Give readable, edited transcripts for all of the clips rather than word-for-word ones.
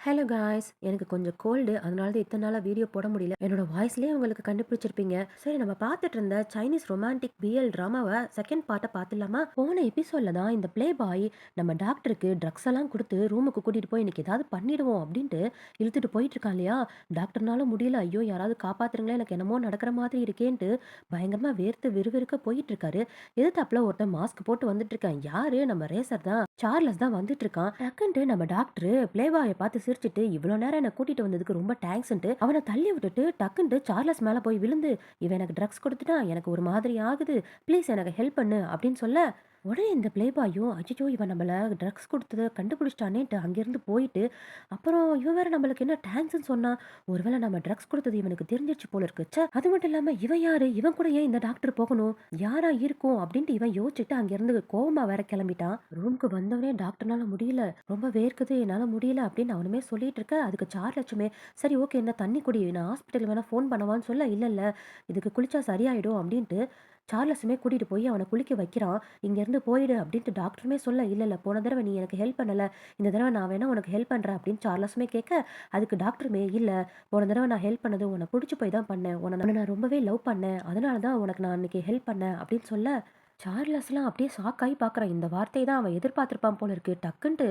Hello guys, எனக்கு கொஞ்சம் gold. அதனால தான் இத்தனை நாளா வீடியோ போட முடியல. என்னோட வாய்ஸ்லயே உங்களுக்கு கண்டுபிடிச்சிருப்பீங்க. சரி, நம்ம பார்த்துட்டு இருந்த சைனீஸ் ரொமான்டிக் பிஎல் டிராமாவை செகண்ட் பார்ட்டை பார்த்துலாமா? போன எபிசோட்ல தான் இந்த ப்ளே பாய் நம்ம டாக்டருக்கு ட்ரக்ஸ் எல்லாம் கொடுத்து ரூமுக்கு கூட்டிட்டு போய் இன்னைக்கு ஏதாவது பண்ணிடுவோம் அப்படின்ட்டு இழுத்துட்டு போயிட்டு இருக்கான் இல்லையா? டாக்டர்னால முடியல. ஐயோ, யாராவது காப்பாத்துறீங்களா, எனக்கு என்னமோ நடக்கிற மாதிரி இருக்கேன்ட்டு பயங்கரமா வேர்த்து விறுவிறுக்க போயிட்டு இருக்காரு. எதிர்த்தாப்புல ஒருத்தன் மாஸ்க் போட்டு வந்துட்டு இருக்கான். யாரு? நம்ம ரேசர் தான், சார்லஸ் தான் வந்துட்டு இருக்கான். டக்குன்ட்டு நம்ம டாக்டர் ப்ளே பாயை பார்த்து சிரிச்சுட்டு, இவ்வளோ நேரம் என்ன கூட்டிட்டு வந்ததுக்கு ரொம்ப தேங்க்ஸ்ன்ட்டு அவனை தள்ளி விட்டுட்டு டக்குன்ட்டு சார்லஸ் மேல போய் விழுந்து, இவன் எனக்கு ட்ரக்ஸ் கொடுத்துட்டான், எனக்கு ஒரு மாதிரி ஆகுது, ப்ளீஸ் எனக்கு ஹெல்ப் பண்ணு அப்படின்னு சொல்ல, உடனே இந்த ப்ளே பாயும் அச்சோ இவன் நம்மள ட்ரக்ஸ் கொடுத்ததை கண்டுபிடிச்சிட்டானேன்ட்டு அங்கேருந்து போயிட்டு, அப்புறம் இவன் வேற நம்மளுக்கு என்ன தேங்க்ஸ்ன்னு சொன்னா, ஒருவேளை நம்ம ட்ரக்ஸ் கொடுத்தது இவனுக்கு தெரிஞ்சிருச்சு போல இருக்கு. ச்சே, அது மட்டும் இல்லாம இவன் யாரு, இவன் கூட ஏன் இந்த டாக்டர் போகணும், யாரா இருக்கும் அப்படின்ட்டு இவன் யோசிச்சுட்டு அங்கிருந்து கோவமா வேற கிளம்பிட்டான். ரூமுக்கு வந்தவனே, டாக்டர்னால முடியல, ரொம்ப வேர்க்குது, என்னால முடியல அப்படின்னு அவனுமே சொல்லிட்டு இருக்க, அதுக்கு சார்லட்சுமே சரி ஓகே என்ன தண்ணி குடி, நான் ஹாஸ்பிட்டல் வேணா ஃபோன் பண்ணவான்னு சொல்ல, இல்ல இல்ல இதுக்கு குளிச்சா சரியாயிடும் அப்படின்ட்டு சார்லஸுமே கூட்டிட்டு போய் அவனை குளிக்க வைக்கிறான். இங்க இருந்து போயிடு அப்படின்ட்டு டாக்டருமே சொல்ல, இல்ல இல்ல போன தடவை நீ எனக்கு ஹெல்ப் பண்ணல, இந்த தடவை நான் வேணா உனக்கு ஹெல்ப் பண்றேன் அப்படின்னு சார்லஸுமே கேட்க, அதுக்கு டாக்டருமே இல்ல, போன தடவை நான் ஹெல்ப் பண்ணது உன்னை பிடிச்சி போய் தான் பண்ணேன், உன்னை நான் ரொம்பவே லவ் பண்ணேன், அதனால தான் உனக்கு நான் அன்னைக்கு ஹெல்ப் பண்ணேன் அப்படின்னு சொல்ல, சார்லஸ்லாம் அப்படியே ஷாக்காயி பார்க்குறான். இந்த வார்த்தையை தான் அவன் எதிர்பார்த்திருப்பான் போல இருக்கு. டக்குன்ட்டு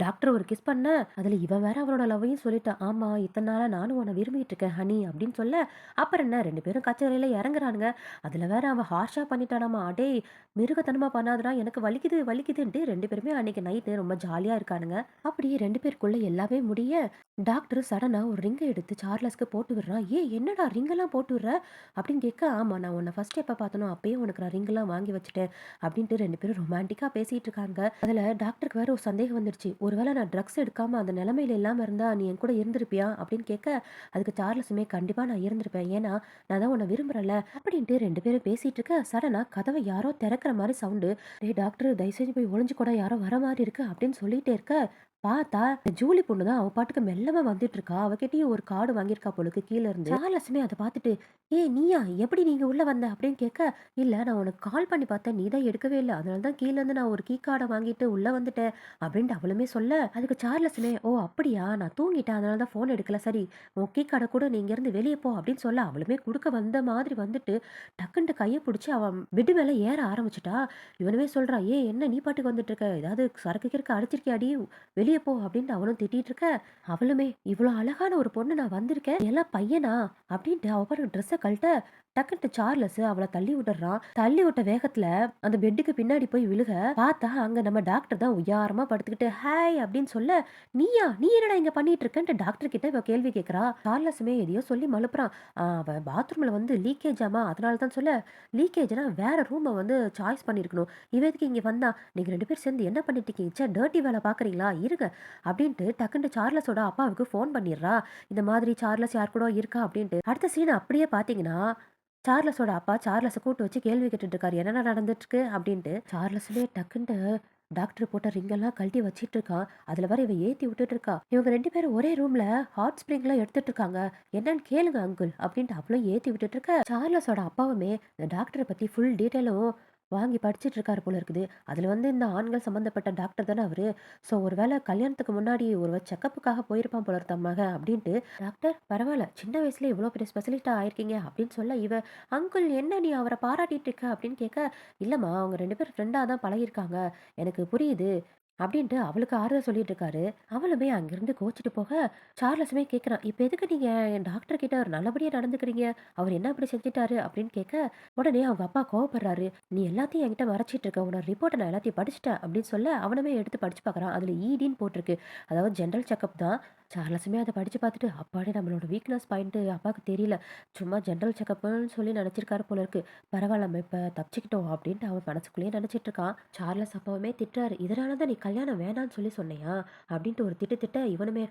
டாக்டர் ஒரு கிஸ் பண்ண, அதில் இவன் வேற அவளோட லவ்வையும் சொல்லிட்டான். ஆமா, இத்தனை நாளா நானும் உன்னை விரும்பிட்டு இருக்கேன் ஹனி அப்படின்னு சொல்ல, அப்புறம் என்ன, ரெண்டு பேரும் கச்சேரியில இறங்குறானுங்க. அதில் வேற அவன் ஹார்ஷா பண்ணிட்டானாமா, அடே மிருகத்தனமா பண்ணாதடா, எனக்கு வலிக்குது வலிக்குதுன்ட்டு ரெண்டு பேருமே அன்னைக்கு நைட்டு ரொம்ப ஜாலியா இருக்கானுங்க. அப்படியே ரெண்டு பேருக்குள்ள எல்லாமே முடிய, டாக்டர் சடனா ஒரு ரிங்கை எடுத்து சார்லஸ்க்கு போட்டு விடுறான். என்னடா ரிங்கெல்லாம் போட்டு விடுற அப்படின்னு கேட்க, ஆமா நான் உன்னை ஃபர்ஸ்ட் எப்போ பார்த்தனோ அப்பயே உனக்கு நான் ரிங்கெல்லாம் வாங்கி வச்சுட்டேன் அப்படின்ட்டு ரெண்டு பேரும் ரொமான்டிக்கா பேசிட்டு இருக்காங்க. அதுல டாக்டருக்கு வேற ஒரு சந்தேகம் வந்துடுச்சு. ஒருவேளை நான் ட்ரக்ஸ் எடுக்காம அந்த நிலைமையில இல்லாம இருந்தா நீ என் கூட இருந்திருப்பியா அப்படின்னு கேட்க, அதுக்கு சார்லஸுமே கண்டிப்பா நான் இருந்திருப்பேன், ஏன்னா நான் தான் உன்னை விரும்புறல அப்படின்ட்டு ரெண்டு பேரும் பேசிட்டு இருக்க, சடனா கதவை யாரோ திறக்கிற மாதிரி சவுண்டு. டேய் டாக்டர், தயவு செஞ்சு போய் ஒளிஞ்சு கூட, யாரோ வர மாதிரி இருக்கு அப்படின்னு சொல்லிட்டே இருக்க, பார்த்தா ஜூலி பொண்ணு தான் அவ பாட்டுக்கு மெல்லமா வந்துட்டு இருக்கா. அவகிட்டயும் ஒரு கார்டு வாங்கியிருக்கா போலுக்கு கீழ இருந்து. சார்லஸுமே அதை பார்த்துட்டு, ஏய் நீயா, எப்படி நீங்க உள்ள வந்த அப்படின்னு கேட்க, இல்ல நான் உனக்கு கால் பண்ணி பார்த்தேன், நீ தான் எடுக்கவே இல்ல, அதனால தான் கீழ இருந்து நான் ஒரு கீ கார்டை வாங்கிட்டு உள்ள வந்துட்டேன் அப்படின்ட்டு அவளுமே சொல்ல, அதுக்கு சார்லஸுமே ஓ அப்படியா, நான் தூங்கிட்டேன் அதனால தான் ஃபோன் எடுக்கல, சரி உன் கீ கார்டை கூட நீங்க இருந்து வெளியே போ அப்படின்னு சொல்ல, அவளுமே குடுக்க வந்த மாதிரி வந்துட்டு டக்குன்ட்டு கையை பிடிச்சி அவன் பெட்டு மேல ஏற ஆரம்பிச்சிட்டா. இவனுமே சொல்றா, ஏ என்ன நீ பாட்டுக்கு வந்துட்டு இருக்க, ஏதாவது சரக்கு கிறுக்கு அடிச்சிருக்கியாடி, வெளியே போ அப்படின்ட்டு அவனும் திட்டிட்டு இருக்க, அவளுமே இவ்வளோ அழகான ஒரு பொண்ணு நான் வந்திருக்கேன், எல்லாம் பையனா அப்படின்ட்டு அவ பாரு ட்ரெஸ்ஸை கழட்ட, டக்குன்ட்டு சார்லஸ் அவளை தள்ளி விட்டுறான். தள்ளி விட்ட வேகத்துல அந்த பெட்டுக்கு பின்னாடி போய் விழுக, பார்த்தா அங்க நம்ம டாக்டர் தான் உயாரமா படுத்துக்கிட்டு ஹாய் அப்படின்னு சொல்ல, நீயா, நீ என்னடா இங்க பண்ணிட்டு இருக்கன்ட்டு டாக்டர் கிட்ட இவ கேள்வி கேட்கறா. சார்லஸுமே எதையோ சொல்லி மழுப்புறான். அவ பாத்ரூம்ல வந்து லீக்கேஜ் ஆமா, அதனால தான் சொல்ல, லீக்கேஜ்னா வேற ரூமை வந்து சாய்ஸ் பண்ணிருக்கணும், இவ எதுக்கு இங்க வந்தா, நீங்க ரெண்டு பேரும் சேர்ந்து என்ன பண்ணிட்டு இருக்கீங்க, ச்சே டர்ட்டி வேலை பாக்குறீங்களா இருங்க அப்படின்ட்டு டக்குன்ட்டு சார்லஸோட அப்பாவுக்கு ஃபோன் பண்ணிடுறா. இந்த மாதிரி சார்லஸ் யார் கூட இருக்கா அப்படின்ட்டு. அடுத்த சீன் அப்படியே பாத்தீங்கன்னா, சார்லஸோட அப்பா சார்லஸ கூட்டு வச்சு கேள்வி கேட்டுட்டு இருக்காரு. என்னென்ன நடந்துட்டு இருக்கு அப்படின்ட்டு. சார்லஸுமே டக்குன்ட்டு டாக்டர் போட்ட ரிங்கெல்லாம் கழட்டி வச்சிட்டு இருக்கான். அதுல வேற இவ ஏத்தி விட்டுட்டு இருக்கா. இவங்க ரெண்டு பேரும் ஒரே ரூம்ல ஹாட் ஸ்ப்ரிங்லாம் எடுத்துட்டு இருக்காங்க. என்னன்னு கேளுங்க அங்கிள் அப்படின்ட்டு அவளும் ஏத்தி விட்டுட்டு இருக்க. சார்லஸோட அப்பாவுமே இந்த டாக்டரை பத்தி ஃபுல் டீட்டெயிலும் வாங்கி படிச்சுட்டு இருக்காரு போல இருக்குது. அதுல வந்து இந்த ஆண்கள் சம்பந்தப்பட்ட டாக்டர் தானே அவரு. ஸோ ஒருவேளை கல்யாணத்துக்கு முன்னாடி ஒரு செக்கப்புக்காக போயிருப்பான் போல இருக்கு மக அப்படின்ட்டு, டாக்டர் பரவாயில்ல சின்ன வயசுல இவ்வளோ பெரிய ஸ்பெஷலிஸ்டா ஆயிருக்கீங்க அப்படின்னு சொல்ல, இவ அங்கிள் என்ன நீ அவரை பாராட்டிட்டு இருக்க அப்படின்னு கேட்க, இல்லம்மா அவங்க ரெண்டு பேரும் ஃப்ரெண்டா தான் பழகிருக்காங்க, எனக்கு புரியுது அப்படின்ட்டு அவளுக்கு ஆறுதல் சொல்லிட்டு இருக்காரு. அவளுமே அங்கிருந்து கோச்சிட்டு போக, சார்லஸுமே கேட்குறான், இப்போ எதுக்கு நீங்க என் டாக்டர் கிட்ட ஒரு நல்லபடியா நடந்துக்கிறீங்க, அவர் என்ன அப்படி செஞ்சுட்டாரு அப்படின்னு கேட்க, உடனே அவங்க அப்பா கோவப்படுறாரு. நீ எல்லாத்தையும் என்கிட்ட மறைச்சிட்டு இருக்க, உன்னோட ரிப்போர்ட்டை நான் எல்லாத்தையும் படிச்சுட்டேன் அப்படின்னு சொல்ல, அவனுமே எடுத்து படிச்சு பார்க்குறான். அதுல இடின்னு போட்டிருக்கு, அதாவது ஜென்ரல் செக்கப் தான். சார்லஸுமே அதை படிச்சு பார்த்துட்டு, அப்பாடி நம்மளோட வீக்னஸ் பாயிண்ட் அப்பாவுக்கு தெரியல, சும்மா ஜென்ரல் செக்கப்னு சொல்லி நினைச்சிருக்காரு போல இருக்கு, பரவாயில்ல நம்ம இப்ப தப்பிச்சுக்கிட்டோம் அப்படின்ட்டு அவன் மனசுக்குள்ளேயே நினைச்சிட்டு இருக்கான். சார்லஸ் அப்பாவுமே திட்டுறாரு, இதனால தான் நீ கல்யாணம் வேணான்னு சொல்லி சொன்னையா அப்படின்ட்டு ஒரு திட்டு திட்ட, இவனுமே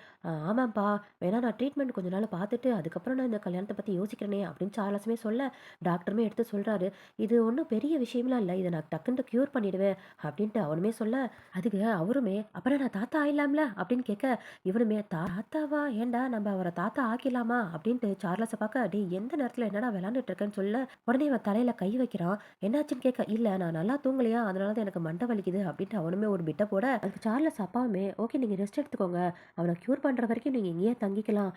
ஆமாப்பா, வேணா நான் ட்ரீட்மெண்ட் கொஞ்ச நாள் பார்த்துட்டு அதுக்கப்புறம் நான் இந்த கல்யாணத்தை பத்தி யோசிக்கிறேனே அப்படின்னு சார்லஸுமே சொல்ல, டாக்டருமே எடுத்து சொல்றாரு, இது ஒன்றும் பெரிய விஷயம்லாம் இல்லை, இதை நான் டக்குன்னு க்யூர் பண்ணிடுவேன் அப்படின்ட்டு அவனுமே சொல்ல, அதுக்கு அவருமே அப்புறம் நான் தாத்தா ஆயிடலாம்ல அப்படின்னு கேட்க, இவனுமே தாத்தாவா? ஏன்டா நம்ம அவர தாத்தா ஆக்கிடலாமா? அப்படின்ட்டு சார்லஸ பாக்க, "டேய் எந்த நேரத்துல என்னடா விளையாண்டுட்டு இருக்கன்னு" சொல்ல, உடனே இவன் தலையில கை வைக்கிறான். என்னாச்சுன்னு கேட்க, "இல்ல நான் நல்லா தூங்கலையா, அதனால தான் எனக்கு மண்டை வலிக்குது" அப்படின்ட்டு அவனுமே ஒரு பிட்ட போட, அதுக்கு சார்லஸ் அப்பாவுமே, "ஓகே நீங்க ரெஸ்ட் எடுத்துக்கோங்க. அவன கியூர் பண்ற வரைக்கும் நீங்க இங்கேயே தங்கிக்கலாம்.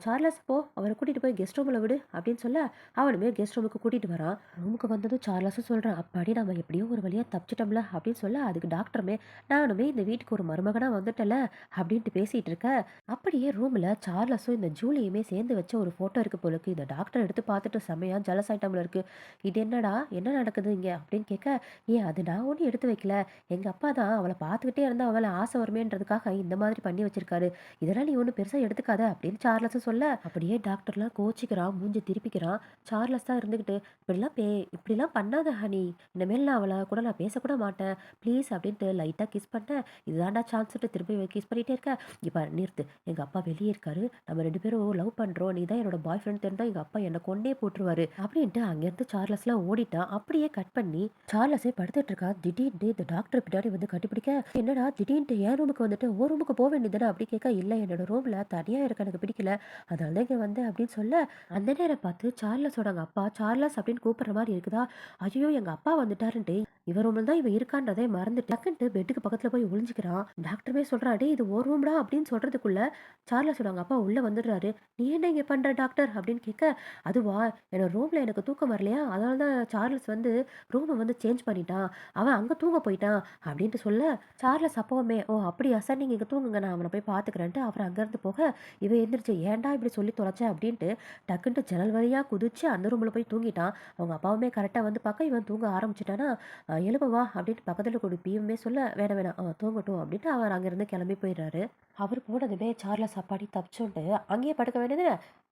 சார்லஸ் போ அவர கூட்டிட்டு போய் கெஸ்ட் ரூம்ல விடு" அப்படின்னு சொல்ல, அவனுமே கெஸ்ட் ரூமுக்கு கூட்டிட்டு வரான். ரூமுக்கு வந்ததும் சார்லஸும் சொல்றான், "அப்பாடி நம்ம எப்படியோ ஒரு வழியா தப்பிச்சிட்டோம்ல" அப்படின்னு சொல்ல, அதுக்கு டாக்டருமே, "நானுமே இந்த வீட்டுக்கு ஒரு மருமகனா வந்துட்டேன்ல" அப்படின்ட்டு பேசிட்டு இருக்க, அப்படியே ரூம்ல சார்லஸும் இந்த ஜூலியுமே சேர்ந்து வச்ச ஒரு போட்டோ இருக்கு போல இருக்கு. இந்த டாக்டர் எடுத்து பார்த்துட்டு செமையா ஜலஸ் ஆயிட்டம்ல இருக்கு. "இது என்னடா? என்ன நடக்குது இங்க?" அப்படின்னு கேட்க, "ஏன் அது நான் ஒண்ணும் எடுத்து வைக்கல. எங்க அப்பா தான் அவள பார்த்துக்கிட்டே இருந்தா அவ மேல ஆசை வருமேன்றதுக்காக இந்த மாதிரி பண்ணி வச்சிருக்காரு. இதெல்லாம் நீ ஒண்ணும் பெருசா எடுத்துக்காத" அப்படின்னு சார்லஸும் சொல்ல, அப்படியே டாக்டர்லாம் கோச்சிக்கிறான். மூஞ்சி திருப்பிக்கிறான். சார்லஸ் தான் இருந்துகிட்டு, இப்படிலாம் பண்ணாத ஹனி. இனிமேல் நான் அவள கூட நான் பேசக்கூட மாட்டேன். ப்ளீஸ்" அப்படின்ட்டு லைட்டா கிஸ் பண்ணேன். இதுதான்டா சான்ஸ்ன்ட்டு திருப்பி கிஸ் பண்ணிட்டே இருக்க. "இங்க பாரு நிறுத்து. எங்க அப்பா வெளியே இருக்காரு. நம்ம 2 பேரும் லவ் பண்றோம். நீ தான் என்னோட பாய் ஃப்ரெண்ட் தெரிஞ்சா எங்க அப்பா என்ன கொன்னே போட்டுருவாரு" அப்படின்ட்டு அங்கேருந்து சார்லஸ்லாம் ஓடிட்டான். அப்படியே கட் பண்ணி சார்லஸே படுத்துட்டு இருக்கான். திடீர்னு இந்த டாக்டர் பின்னாடி வந்து கட்டிப்பிடிக்க, "என்னடா திடீர்னு என் ரூமுக்கு வந்துட்டு உன் ரூமுக்கு போக வேண்டியதுதானே" அப்படி கேட்க, "இல்ல என்னோட ரூம்ல தனியா இருக்க எனக்கு பிடிக்கல. அதனால தான் இங்க வந்தேன்" அப்படின்னு சொல்ல, அந்த நேரம் பார்த்து சார்லஸோட அப்பா சார்லஸ் அப்படின்னு கூப்பிடுற மாதிரி இருக்குதா, ஐயோ எங்க அப்பா வந்துட்டாருன்ட்டு இவன் ரூம்ல தான் இவன் இருக்கான்றதே மறந்துட்டு டக்குன்ட்டு பெட்டுக்கு பக்கத்துல போய் ஒளிஞ்சுக்கிறான். டாக்டருமே சொல்றா, "டேய் இது ஒரு ரூம்டா" அப்படின்னு சொல்றதுக்குள்ள சார்லஸோட அவங்க அப்பா உள்ள வந்துடுறாரு. "நீ என்ன இங்க பண்ற டாக்டர்?" அப்படின்னு கேட்க, "அதுவா என்னோட ரூம்ல எனக்கு தூக்கம் வரலையா, அதனால தான் சார்லஸ் வந்து ரூமை வந்து சேஞ்ச் பண்ணிட்டான். அவன் அங்க தூங்க போயிட்டான்" அப்படின்ட்டு சொல்ல, சார்லஸ் அப்பவுமே, "ஓ அப்படியா சார், நீங்க இங்க தூங்குங்க நான் அவனை போய் பாத்துக்கிறேன்ட்டு" அவர் அங்கிருந்து போக, இவன் எந்திரிச்சு, "ஏன்டா இப்படி சொல்லி தொலைச்ச" அப்படின்ட்டு டக்குன்ட்டு ஜன்னல் வழியா குதிச்சு அந்த ரூம்ல போய் தூங்கிட்டான். அவங்க அப்பாவுமே கரெக்டா வந்து பார்க்க இவன் தூங்க ஆரம்பிச்சுட்டானா, "எழும்பு வா" அப்படின்ட்டு பக்கத்துல கூடி பியுமே சொல்ல, "வேணாம் வேணாம் தூங்கட்டும்" அப்படின்ட்டு அவர் அங்கிருந்து கிளம்பி போயிடுறாரு. அவர் போனதுமே சார்லஸ் அப்பாடி தப்பிச்சோன்ட்டு அங்கேயே படுக்க வேண்டியது,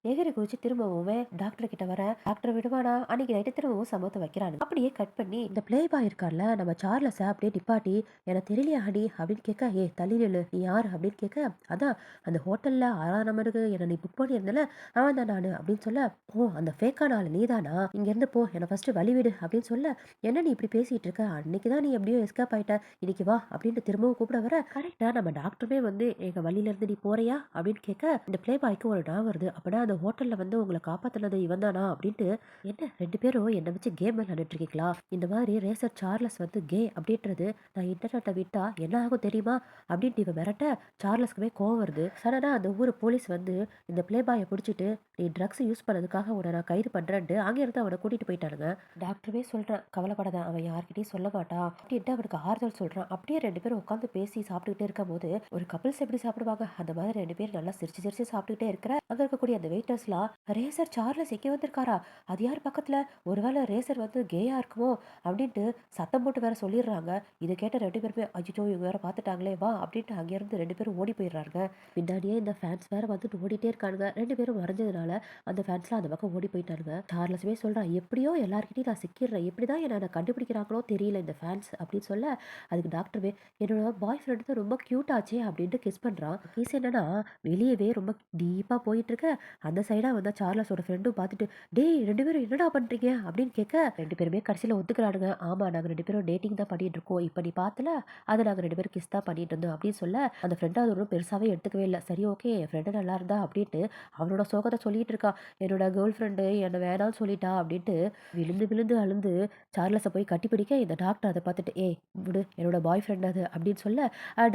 எகிரி குதிச்சு திரும்பவுமே டாக்டர் கிட்ட வர, டாக்டர் விடுவானா அன்னைக்கு நைட்டு திரும்பவும் சமத்தை வைக்கிறானு. அப்படியே கட் பண்ணி இந்த பிளே பாய் இருக்கார்ல நம்ம சார்லஸ அப்படியே நிப்பாட்டி, "எனக்கு தெரியலையா ஹடி" அப்படின்னு கேட்க, "ஏ தள்ளி நில்லு, நீ யார்" அப்படின்னு கேட்க, "அதான் அந்த ஹோட்டல்ல 6ஆம் நம்பருக்கு என்ன நீ புக் பண்ணியிருந்தல, அவன் தான் நானு" அப்படின்னு சொல்ல, "ஓ அந்த ஃபேக்கான ஆளு நீதானா, இங்க இருந்து போ, என்னை ஃபர்ஸ்ட் வழி விடு" அப்படின்னு சொல்ல, "என்ன நீ இப்படி பேசிட்டு இருக்க, அன்னைக்கு தான் நீ எப்படியோ எஸ்கேப் ஆயிட்ட, இன்னைக்கு வா" அப்படின்ட்டு திரும்பவும் கூப்பிட வர, கரெக்டா நம்ம டாக்டருமே வந்து, "எங்க வழியில இருந்து நீ போறியா" அப்படின்னு கேட்க, இந்த பிளே பாய்க்கு ஒரு ஞாபகம் வருது. அப்பனா அந்த ஹோட்டல்ல வந்து உங்களை காப்பாத்தினது இவன் தானா அப்படின்ட்டு, "என்ன 2 பேரும் என்ன வச்சு கேம் விளையாண்டுட்டு இருக்கீங்களா, இந்த மாதிரி ரேசர் சார்லஸ் வந்து கே அப்படின்றது நான் இன்டர்நெட்டை விட்டா என்ன ஆகும் தெரியுமா" அப்படின்ட்டு இவன் மிரட்ட, சார்லஸ்க்குமே கோவம் வருது. சடனா அந்த ஊர் போலீஸ் வந்து இந்த பிளே பாயை பிடிச்சிட்டு, "நீ ட்ரக்ஸ் யூஸ் பண்ணதுக்காக உன்னை நான் கைது பண்றேன்ட்டு" அங்கிருந்து அவனை கூட்டிட்டு போயிட்டானுங்க. டாக்டருமே சொல்றேன், "கவலைப்படாத, அவன் யார்கிட்டயும் சொல்ல மாட்டான்" அப்படின்ட்டு அவனுக்கு ஆறுதல் சொல்றான். அப்படியே 2 பேரும் உட்காந்து பேசி சாப்பிட்டுக்கிட்டே இருக்கும் போது, ஒரு கப்பிள்ஸ் எப்படி சாப்பிடுவாங்க அந்த மாதிரி 2 பேர் நல்லா சிரிச்சு சிரிச்சு சாப்பிட்டுக்கிட்டே இருக்கிற, அங்க இருக்கக்கூடிய அந்த வெயிட்டர்ஸ்லாம், "ரேசர் சார்லஸ் இங்க வந்திருக்காரா, அது யார் பக்கத்துல, ஒருவேளை ரேசர் வந்து கேயா இருக்குமோ" அப்படின்ட்டு சத்தம் போட்டு வேற சொல்லிடுறாங்க. இதை கேட்ட 2 பேருமே, "அஜிஜோ இவங்க வேற பார்த்துட்டாங்களே வா" அப்படின்ட்டு அங்கிருந்து 2 பேரும் ஓடி போயிடுறாங்க. பின்னாடியே இந்த ஃபேன்ஸ் வேற வந்துட்டு ஓடிட்டே இருக்கானுங்க. 2 பேரும் மறைஞ்சதுனால அந்த ஃபேன்ஸ்லாம் அந்த பக்கம் ஓடி போயிட்டானுங்க. சார்லஸுமே சொல்றான், "எப்படியோ எல்லார்கிட்டயும் நான் சிக்கிடுறேன், எப்படிதான் என்ன கண்டுபிடிக்கிறாங்களோ தெரியல இந்த ஃபேன்ஸ்" அப்படின்னு சொல்ல, அதுக்கு டாக்டருமே, "என்னோட பாய் ஃப்ரெண்ட் தான் ரொம்ப கியூட் ஆச்சே" அப்படின்ட்டு கிஸ் பண்றான். கிஸ் என்னன்னா வெளியவே ரொம்ப டீப்பா போயிட்டு இருக்க, அந்த சைடா வந்தா சார்லஸோட ஃப்ரெண்டும் பார்த்துட்டு, "டேய் 2 பேரும் என்னடா பண்றீங்க" அப்படின்னு கேட்க, 2 பேருமே கடைசியில ஒத்துக்கிறானுங்க. "ஆமா நாங்க 2 பேரும் டேட்டிங் தான் பண்ணிட்டு இருக்கோம். இப்ப நீ பார்த்தல, அத நாங்க 2 பேரும் கிஸ் தான் பண்ணிட்டு இருந்தோம்" அப்படின்னு சொல்ல, அந்த ஃப்ரெண்ட் அது ஒன்றும் பெருசாவே எடுத்துக்கவே இல்ல. சரி ஓகே என் ஃப்ரெண்டு நல்லா இருந்தா அப்படின்ட்டு அவனோட சோகத்தை சொல்லிட்டு இருக்கான். "என்னோட கேர்ள் ஃப்ரெண்டு என்ன வேணாம்னு சொல்லிட்டா" அப்படின்ட்டு விழுந்து விழுந்து அழுந்து சார்லஸ போய் கட்டிப்பிடிக்க, இந்த டாக்டர் அதை பார்த்துட்டு, "ஏய் விடு என்னோட பாய் ஃப்ரெண்ட் அது" அப்படின்னு சொல்ல,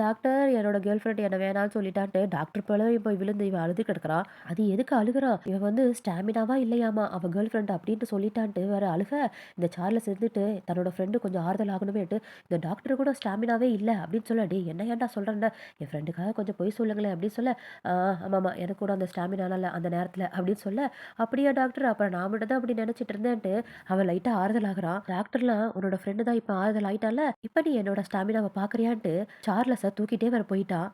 டாக்டர் என்னோட கேர்ள் ஃப்ரெண்ட் என்ன வேணாம்னு சொல்லிட்டான்ட்டு டாக்டர் போலவே போய் விழுந்து இவன் அழுது கிடக்குறான். அது எதுக்கு அழுகுறான், இவன் வந்து ஸ்டாமினாவா இல்லையாமா அவ கேர்ள் ஃப்ரெண்ட் அப்படின்ட்டு சொல்லிட்டான்ட்டு வேற அழுக, இந்த சார்லஸ் இருந்துட்டு தன்னோட ஃப்ரெண்டு கொஞ்சம் ஆறுதல் ஆகணுமேட்டு, இந்த டாக்டர் கூட ஸ்டாமினாவே இல்ல அப்படின்னு சொல்ல, "டேய் என்ன ஏன்டா சொல்றேன்டா, என் ஃப்ரெண்டுக்காக கொஞ்சம் பொய் சொல்லுங்களேன்" அப்படின்னு சொல்ல, "ஆ ஆமாமா எனக்கு கூட அந்த ஸ்டாமினாலாம் இல்ல அந்த நேரத்துல" அப்படின்னு சொல்ல, "அப்படியா டாக்டர், அப்புறம் நான் மட்டும் தான் அப்படி நினைச்சிட்டு இருந்தேன்ட்டு" அவன் லைட்டா ஆறுதல் ஆகுறான். டாக்டர்லாம், "உன்னோட ஃப்ரெண்டு தான் இப்ப ஆறுதல் ஆயிட்டால, இப்ப நீ என்னோட ஸ்டாமினாவை பாக்குறியான்ட்டு" சார்லஸ தூக்கிட்டே வேற போயிட்டான்.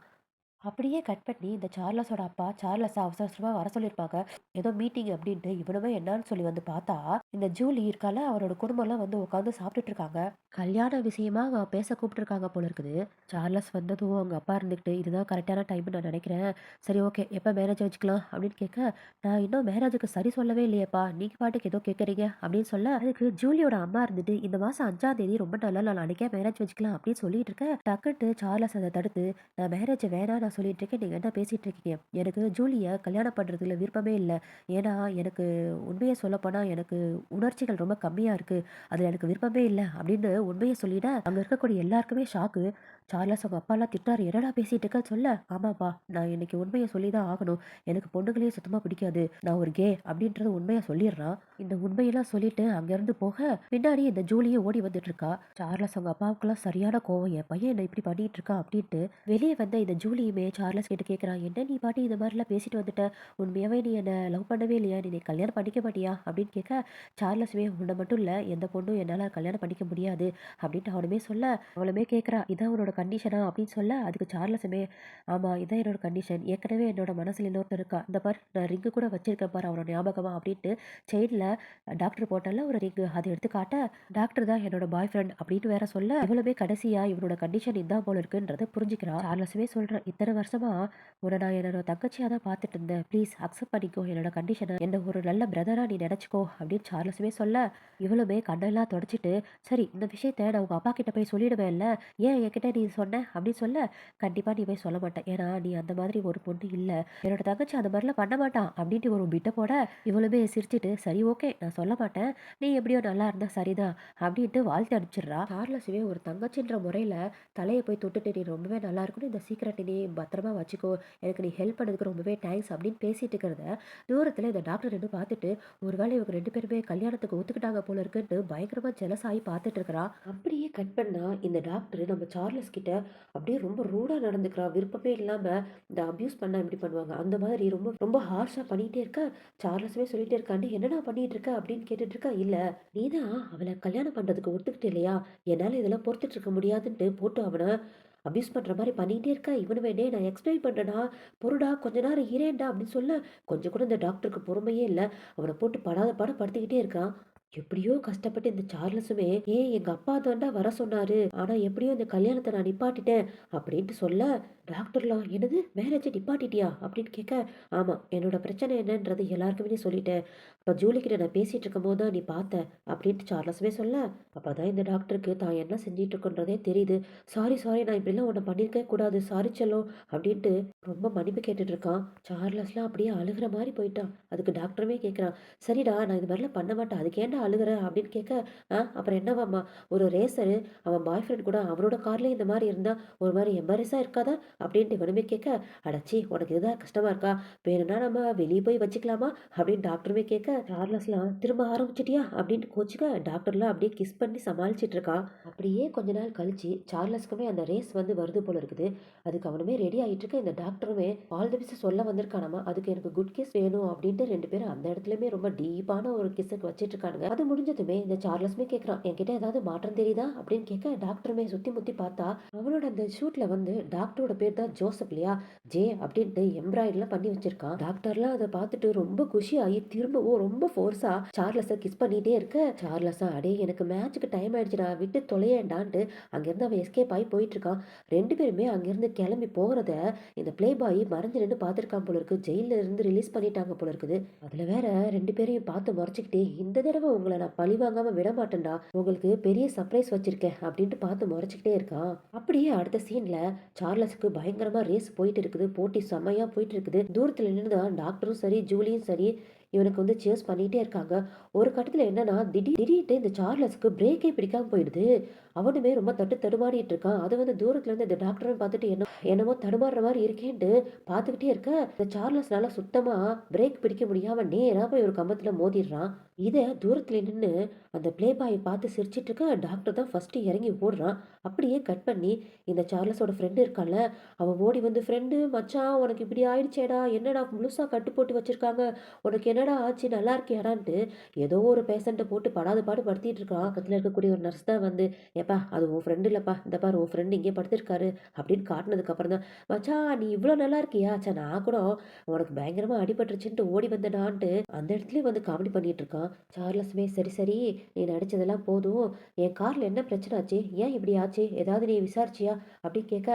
அப்படியே கட் பண்ணி இந்த சார்லஸோட அப்பா சார்லஸ அவசர அவசரமா வர சொல்லியிருப்பாங்க. ஏதோ மீட்டிங் அப்படின்ட்டு இவனுமே என்னான்னு சொல்லி வந்து பார்த்தா, இந்த ஜூலி இருக்கால அவரோட குடும்பம்லாம் வந்து உட்காந்து சாப்பிட்டுட்டு இருக்காங்க. கல்யாண விஷயமா பேச கூப்பிட்டுருக்காங்க போல இருக்குது. சார்லஸ் வந்ததும் அவங்க அப்பா இருந்துக்கிட்டு, "இதுதான் கரெக்டான டைம்னு நான் நினைக்கிறேன். சரி ஓகே எப்போ மேரேஜ் வச்சுக்கலாம்" அப்படின்னு கேட்க, "நான் இன்னும் மேரேஜுக்கு சரி சொல்லவே இல்லையேப்பா, நீங்க பாட்டுக்கு ஏதோ கேட்குறீங்க" அப்படின்னு சொல்ல, அதுக்கு ஜூலியோட அம்மா இருந்துட்டு, "இந்த மாசம் 5ஆம் தேதி ரொம்ப நல்லா நான் அன்னைக்கே மேரேஜ் வச்சுக்கலாம்" அப்படின்னு சொல்லிட்டு இருக்க, டக்குன்ட்டு சார்லஸ் அதை தடுத்து, "நான் மேரேஜ் வேணாம் நான் சொல்லிட்டு இருக்கேன். நீங்க என்ன பேசிட்டு இருக்கீங்க? எனக்கு ஜூலிய கல்யாணம் பண்றதுல விருப்பமே இல்ல. ஏன்னா, எனக்கு உண்மைய சொல்லப்போனா எனக்கு உணர்ச்சிகள் ரொம்ப கம்மியா இருக்கு. அதுல எனக்கு விருப்பமே இல்ல." அப்படின்னு உண்மைய சொல்லிட, அங்க இருக்கக்கூடிய எல்லாருக்குமே ஷாக்கு. சார்லஸ் அவங்க அப்பாலாம் திட்டுறாரு. "என்னடா பேசிட்டு இருக்க?" சொல்ல, "ஆமாப்பா, நான் இன்னைக்கு உண்மைய சொல்லி தான் ஆகணும். எனக்கு பொண்ணுங்களே சுத்தமா பிடிக்காது. நான் ஒரு கே அப்படின்றத உண்மைய சொல்லிடுறான்." இந்த உண்மையெல்லாம் சொல்லிட்டு அங்கிருந்து போக, பின்னாடி இந்த ஜூலியும் ஓடி வந்துட்டு இருக்கா. சார்லஸ் அவங்க அப்பாவுக்குலாம் சரியான கோவம். என் பையன் என்ன இப்படி பண்ணிட்டு இருக்கான் அப்படின்ட்டு. வெளியே வந்த இந்த ஜூலியுமே சார்லஸ் கிட்ட கேட்குறான். என்ன நீ பாட்டி இந்த மாதிரிலாம் பேசிட்டு வந்துட்ட? உண்மையாவே நீ என்ன லவ் பண்ணவே இல்லையா? நீ கல்யாணம் பண்ணிக்க மாட்டியா? அப்படின்னு கேட்க, சார்லஸ்மே உன்னை மட்டும் இல்ல, எந்த பொண்ணும் என்னால கல்யாணம் பண்ணிக்க முடியாது அப்படின்ட்டு அவனுமே சொல்ல, அவளுமே கேட்குறா, இதான் உன்னோட கண்டிஷனா அப்படின்னு சொல்ல, அதுக்கு சார்லஸுமே, ஆமா இதான் என்னோட கண்டிஷன். ஏற்கனவே என்னோட மனசுல இன்னொருத்தர் இருக்கா. இந்த பாரு நான் ரிங்கு கூட வச்சிருக்கேன் பாரு அவனோட ஞாபகமா அப்படின்ட்டு செயின்ல டாக்டர் போட்டல ஒரு ரிங்கு அதை எடுத்து காட்ட, டாக்டர் தான் என்னோட பாய் ஃப்ரெண்ட் அப்படின்னு வேற சொல்ல, இவ்வளவுமே கடைசியா இவனோட கண்டிஷன் இதான் போல இருக்குன்றத புரிஞ்சுக்கிறா. சார்லஸுமே சொல்றேன், இத்தனை வருஷமா உன்னை நான் என்னோட தங்கச்சியா தான் பார்த்துட்டு இருந்தேன். ப்ளீஸ் அக்செப்ட் பண்ணிக்கோ என்னோட கண்டிஷனை. என்ன ஒரு நல்ல பிரதரா நீ நினைச்சுக்கோ அப்படின்னு சார்லஸுமே சொல்ல, இவ்வளவுமே கண்ணெல்லாம் தொடச்சிட்டு, சரி இந்த விஷயத்த நான் உங்க அப்பா கிட்ட போய் சொல்லிடுவேன்ல, ஏன் என்கிட்ட நீ சொன்ன அப்படின்னு சொல்ல, கண்டிப்பா நீ போய் சொல்ல மாட்டேன். ஏன்னா நீ அந்த மாதிரி ஒரு பொண்ணு இல்ல. என்னோட தங்கச்சி அந்த மாதிரிலாம் பண்ண மாட்டான் அப்படின்ட்டு ஒரு பிட்ட போட, இவ்வளவுமே சிரிச்சுட்டு, சரி ஓகே நான் சொல்ல மாட்டேன். நீ எப்படியோ நல்லா இருந்தா சரிதான் அப்படின்ட்டு வாழ்த்து அனுப்பிச்சிடுறா. சார்லஸுமே ஒரு தங்கச்சின்ற முறையில தலையை போய் தொட்டுட்டு, நீ ரொம்பவே நல்லா இருக்கணும். இந்த சீக்கிரட்டை நீ பத்திரமா வச்சுக்கோ. எனக்கு நீ ஹெல்ப் பண்ணதுக்கு ரொம்பவே தேங்க்ஸ் அப்படின்னு பேசிட்டு இருக்கிறத தூரத்துல இந்த டாக்டர் ரெண்டு பார்த்துட்டு, ஒருவேளை இவங்க ரெண்டு பேருமே கல்யாணத்துக்கு ஒத்துக்கிட்டாங்க போல இருக்குன்னு பயங்கரமா ஜெலஸ் ஆகி பார்த்துட்டு இருக்கிறா. அப்படியே கட் பண்ணா இந்த டாக்டர் நம்ம சார்லஸ் கிட்ட அப்படியே ரொம்ப ரூடா நடந்துக்கிறா. விருப்பமே இல்லாம இந்த அபியூஸ் பண்ணா எப்படி பண்ணுவாங்க அந்த மாதிரி ரொம்ப ரொம்ப ஹார்ஷா பண்ணிட்டே இருக்க. சார்லஸுமே சொல்லிட்டே இருக்காண்டு, என்னடா பண்ணிட்டு இருக்க அப்படின்னு கேட்டுட்டு இருக்கா. இல்ல நீதான் அவளை கல்யாணம் பண்றதுக்கு ஒத்துக்கிட்டு இல்லையா, என்னால இதெல்லாம் பொறுத்துட்டு இருக்க முடியாதுன்ட்டு போட்டு அவனை அபியூஸ் பண்ற மாதிரி பண்ணிட்டே இருக்கா. இவனு வேணே நான் எக்ஸ்பிளைன் பண்றேனா, பொறுடா கொஞ்ச நேரம் இரேண்டா அப்படின்னு சொல்ல, கொஞ்சம் கூட இந்த டாக்டருக்கு பொறுமையே இல்ல. அவனை போட்டு படாத பாட படுத்திக்கிட்டே இருக்கான். எப்படியோ கஷ்டப்பட்டு இந்த சார்லஸுமே, ஏன் எங்க அப்பா தாண்டா வர சொன்னாரு, ஆனா எப்படியோ இந்த கல்யாணத்தை நான் நிப்பாட்டிட்டேன் அப்படின்ட்டு சொல்ல, டாக்டர்லாம் என்னது மேரேஜை நிப்பாட்டிட்டியா அப்படின்னு கேட்க, ஆமா என்னோட பிரச்சனை என்னன்றது எல்லாருக்குமே நீ சொல்லிட்டேன். அப்ப ஜூலி கிட்ட நான் பேசிட்டு இருக்கும் போது தான் நீ பார்த்த அப்படின்ட்டு சார்லஸுமே சொல்ல, அப்பதான் இந்த டாக்டருக்கு தான் என்ன செஞ்சிட்டு இருக்குன்றதே தெரியுது. சாரி சாரி நான் இப்படிலாம் உன்னை பண்ணிருக்க கூடாது, சாரி செல்லம் அப்படின்ட்டு ரொம்ப மன்னிப்பு கேட்டுட்டு இருக்கான். சார்லஸ்லாம் அப்படியே அழுகிற மாதிரி போயிட்டான். அதுக்கு டாக்டருமே கேட்குறான், சரிடா நான் இது மாதிரிலாம் பண்ண மாட்டேன், அதுக்கு ஏன்டா அழுகுற அப்படின்னு கேட்க, அப்புறம் என்னவாம்மா, ஒரு ரேசரு அவன் பாய் ஃப்ரெண்ட் கூட அவனோட கார்லேயே இந்த மாதிரி இருந்தா ஒரு மாதிரி எம்பாரஸாக இருக்காதா அப்படின்ட்டு இவனுமே கேட்க, அடச்சி உனக்கு இதுதான் கஷ்டமா இருக்கா, வேணும்னா நம்ம வெளியே போய் வச்சுக்கலாமா அப்படின்னு டாக்டருமே கேட்க, சார்லஸ்லாம் திரும்ப ஆரம்பிச்சிட்டியா அப்படின்ட்டு கோச்சுக்க, டாக்டர்லாம் அப்படியே கிஸ் பண்ணி சமாளிச்சிட்டு இருக்கா. அப்படியே கொஞ்ச நாள் கழிச்சு சார்லஸ்க்குமே அந்த ரேஸ் வந்து வருது போல இருக்குது. அதுக்கு அவனுமே ரெடி ஆயிட்டு இருக்க. இந்த டாக்டருமே ஆல் தி பெஸ்ட் சொல்ல வந்திருக்கானாமா. அதுக்கு எனக்கு குட் கிஸ் வேணும் அப்படின்ட்டு ரெண்டு பேரும் அந்த இடத்துலயுமே ரொம்ப டீப்பான ஒரு கிஸ்ஸுக்கு வச்சிட்டு இருக்கானுங்க. அது முடிஞ்சதுமே இந்த சார்லஸ்மே கேட்கறான், என்கிட்ட ஏதாவது மாற்றம் தெரியுதா அப்படின்னு கேட்க, டாக்டருமே சுத்தி முத்தி பார்த்தா அவனோட அந்த ஷூட்ல வந்து டாக்டரோட பேர் தான் ஜோசப் இல்லையா, ஜே அப்படின்ட்டு எம்ப்ராய்டரிலாம் பண்ணி வச்சிருக்கான். டாக்டர்லாம் அதை பார்த்துட்டு ரொம்ப குஷி ஆகி திரும்பவும் ரொம்ப ஃபோர்ஸா சார்லஸை கிஸ் பண்ணிட்டே இருக்க, சார்லஸா அடே எனக்கு மேட்சுக்கு டைம் ஆயிடுச்சுடா விட்டு தொலையேண்டான்ட்டு அங்கிருந்து அவன் எஸ்கேப் ஆகி போயிட்டு இருக்கான். ரெண்டு பேருமே அங்கிருந்து கிளம்பி போறத இந்த பிளே பாய் மறைஞ்சு நின்று பார்த்துருக்கான் போல இருக்கு. ஜெயில இருந்து ரிலீஸ் பண்ணிட்டாங்க போல இருக்குது. அதுல வேற ரெண்டு பேரையும் பார்த்து முறைச்சிக்கிட்டே, இந்த தடவை உங்களை நான் பழி வாங்காம விட மாட்டேன்டா, உங்களுக்கு பெரிய சர்ப்ரைஸ் வச்சிருக்கேன் அப்படின்ட்டு பார்த்து முறைச்சிக்கிட்டே இருக்கான். அப்படியே அடுத்த சீன்ல சார்லஸுக்கு பயங்கரமா ரேஸ் போயிட்டு இருக்குது. போட்டி செம்மையா போயிட்டு இருக்குது. தூரத்துல நின்று தான் டாக்டரும் சரி ஜூலியும் சரி இவனுக்கு வந்து சேர்ஸ் பண்ணிட்டே இருக்காங்க. ஒரு கட்டத்துல என்னன்னா திடீர்னு இந்த சார்லஸ்க்கு பிரேக்கே பிடிக்காம போயிடுது. அவனுமே ரொம்ப தடுமாறிட்டு இருக்கான். அது வந்து தூரத்துல இருந்து இந்த டாக்டரும் பார்த்துட்டு என்னமோ தடுமாறுற மாதிரி இருக்கேன்ட்டு பார்த்துக்கிட்டே இருக்க, இந்த சார்லஸ்னால சுத்தமா பிரேக் பிடிக்க முடியாம நேரா போய் ஒரு கம்பத்துல மோதிடுறான். இதை தூரத்துல நின்று அந்த பிளே பாயை பார்த்து சிரிச்சிட்டு இருக்க, டாக்டர் தான் ஃபர்ஸ்ட் இறங்கி ஓடுறான். அப்படியே கட் பண்ணி இந்த சார்லஸோட ஃப்ரெண்டு இருக்கான்ல, அவன் ஓடி வந்து, ஃப்ரெண்டு மச்சான் உனக்கு இப்படி ஆயிடுச்சேடா, என்னடா முழுசா கட்டு போட்டு வச்சிருக்காங்க, உனக்கு என்னடா ஆச்சு நல்லா இருக்கியாடான்ட்டு ஏதோ ஒரு பேஷண்ட்டை போட்டு படாத பாடு படுத்திட்டு இருக்கான். பக்கத்துல இருக்கக்கூடிய ஒரு நர்ஸ் தான் வந்து, ஏப்பா அது உன் ஃப்ரெண்டு இல்லப்பா, இந்த பாரு உன் ஃப்ரெண்டு இங்கே படுத்திருக்காரு அப்படின்னு காட்டினதுக்கு அப்புறம் தான், மச்சான் நீ இவ்வளோ நல்லா இருக்கியா, சே நான் கூட உனக்கு பயங்கரமா அடிபட்டுருச்சுன்ட்டு ஓடி வந்தடான்ட்டு அந்த இடத்துலயே வந்து காமெடி பண்ணிட்டு இருக்கான். சார்லஸ்மே, சரி சரி நீ நடிச்சதெல்லாம் போதும், என் கார்ல என்ன பிரச்சனை ஆச்சு, ஏன் இப்படி ஆச்சு, ஏதாவது நீ விசாரிச்சியா அப்படின்னு கேட்க,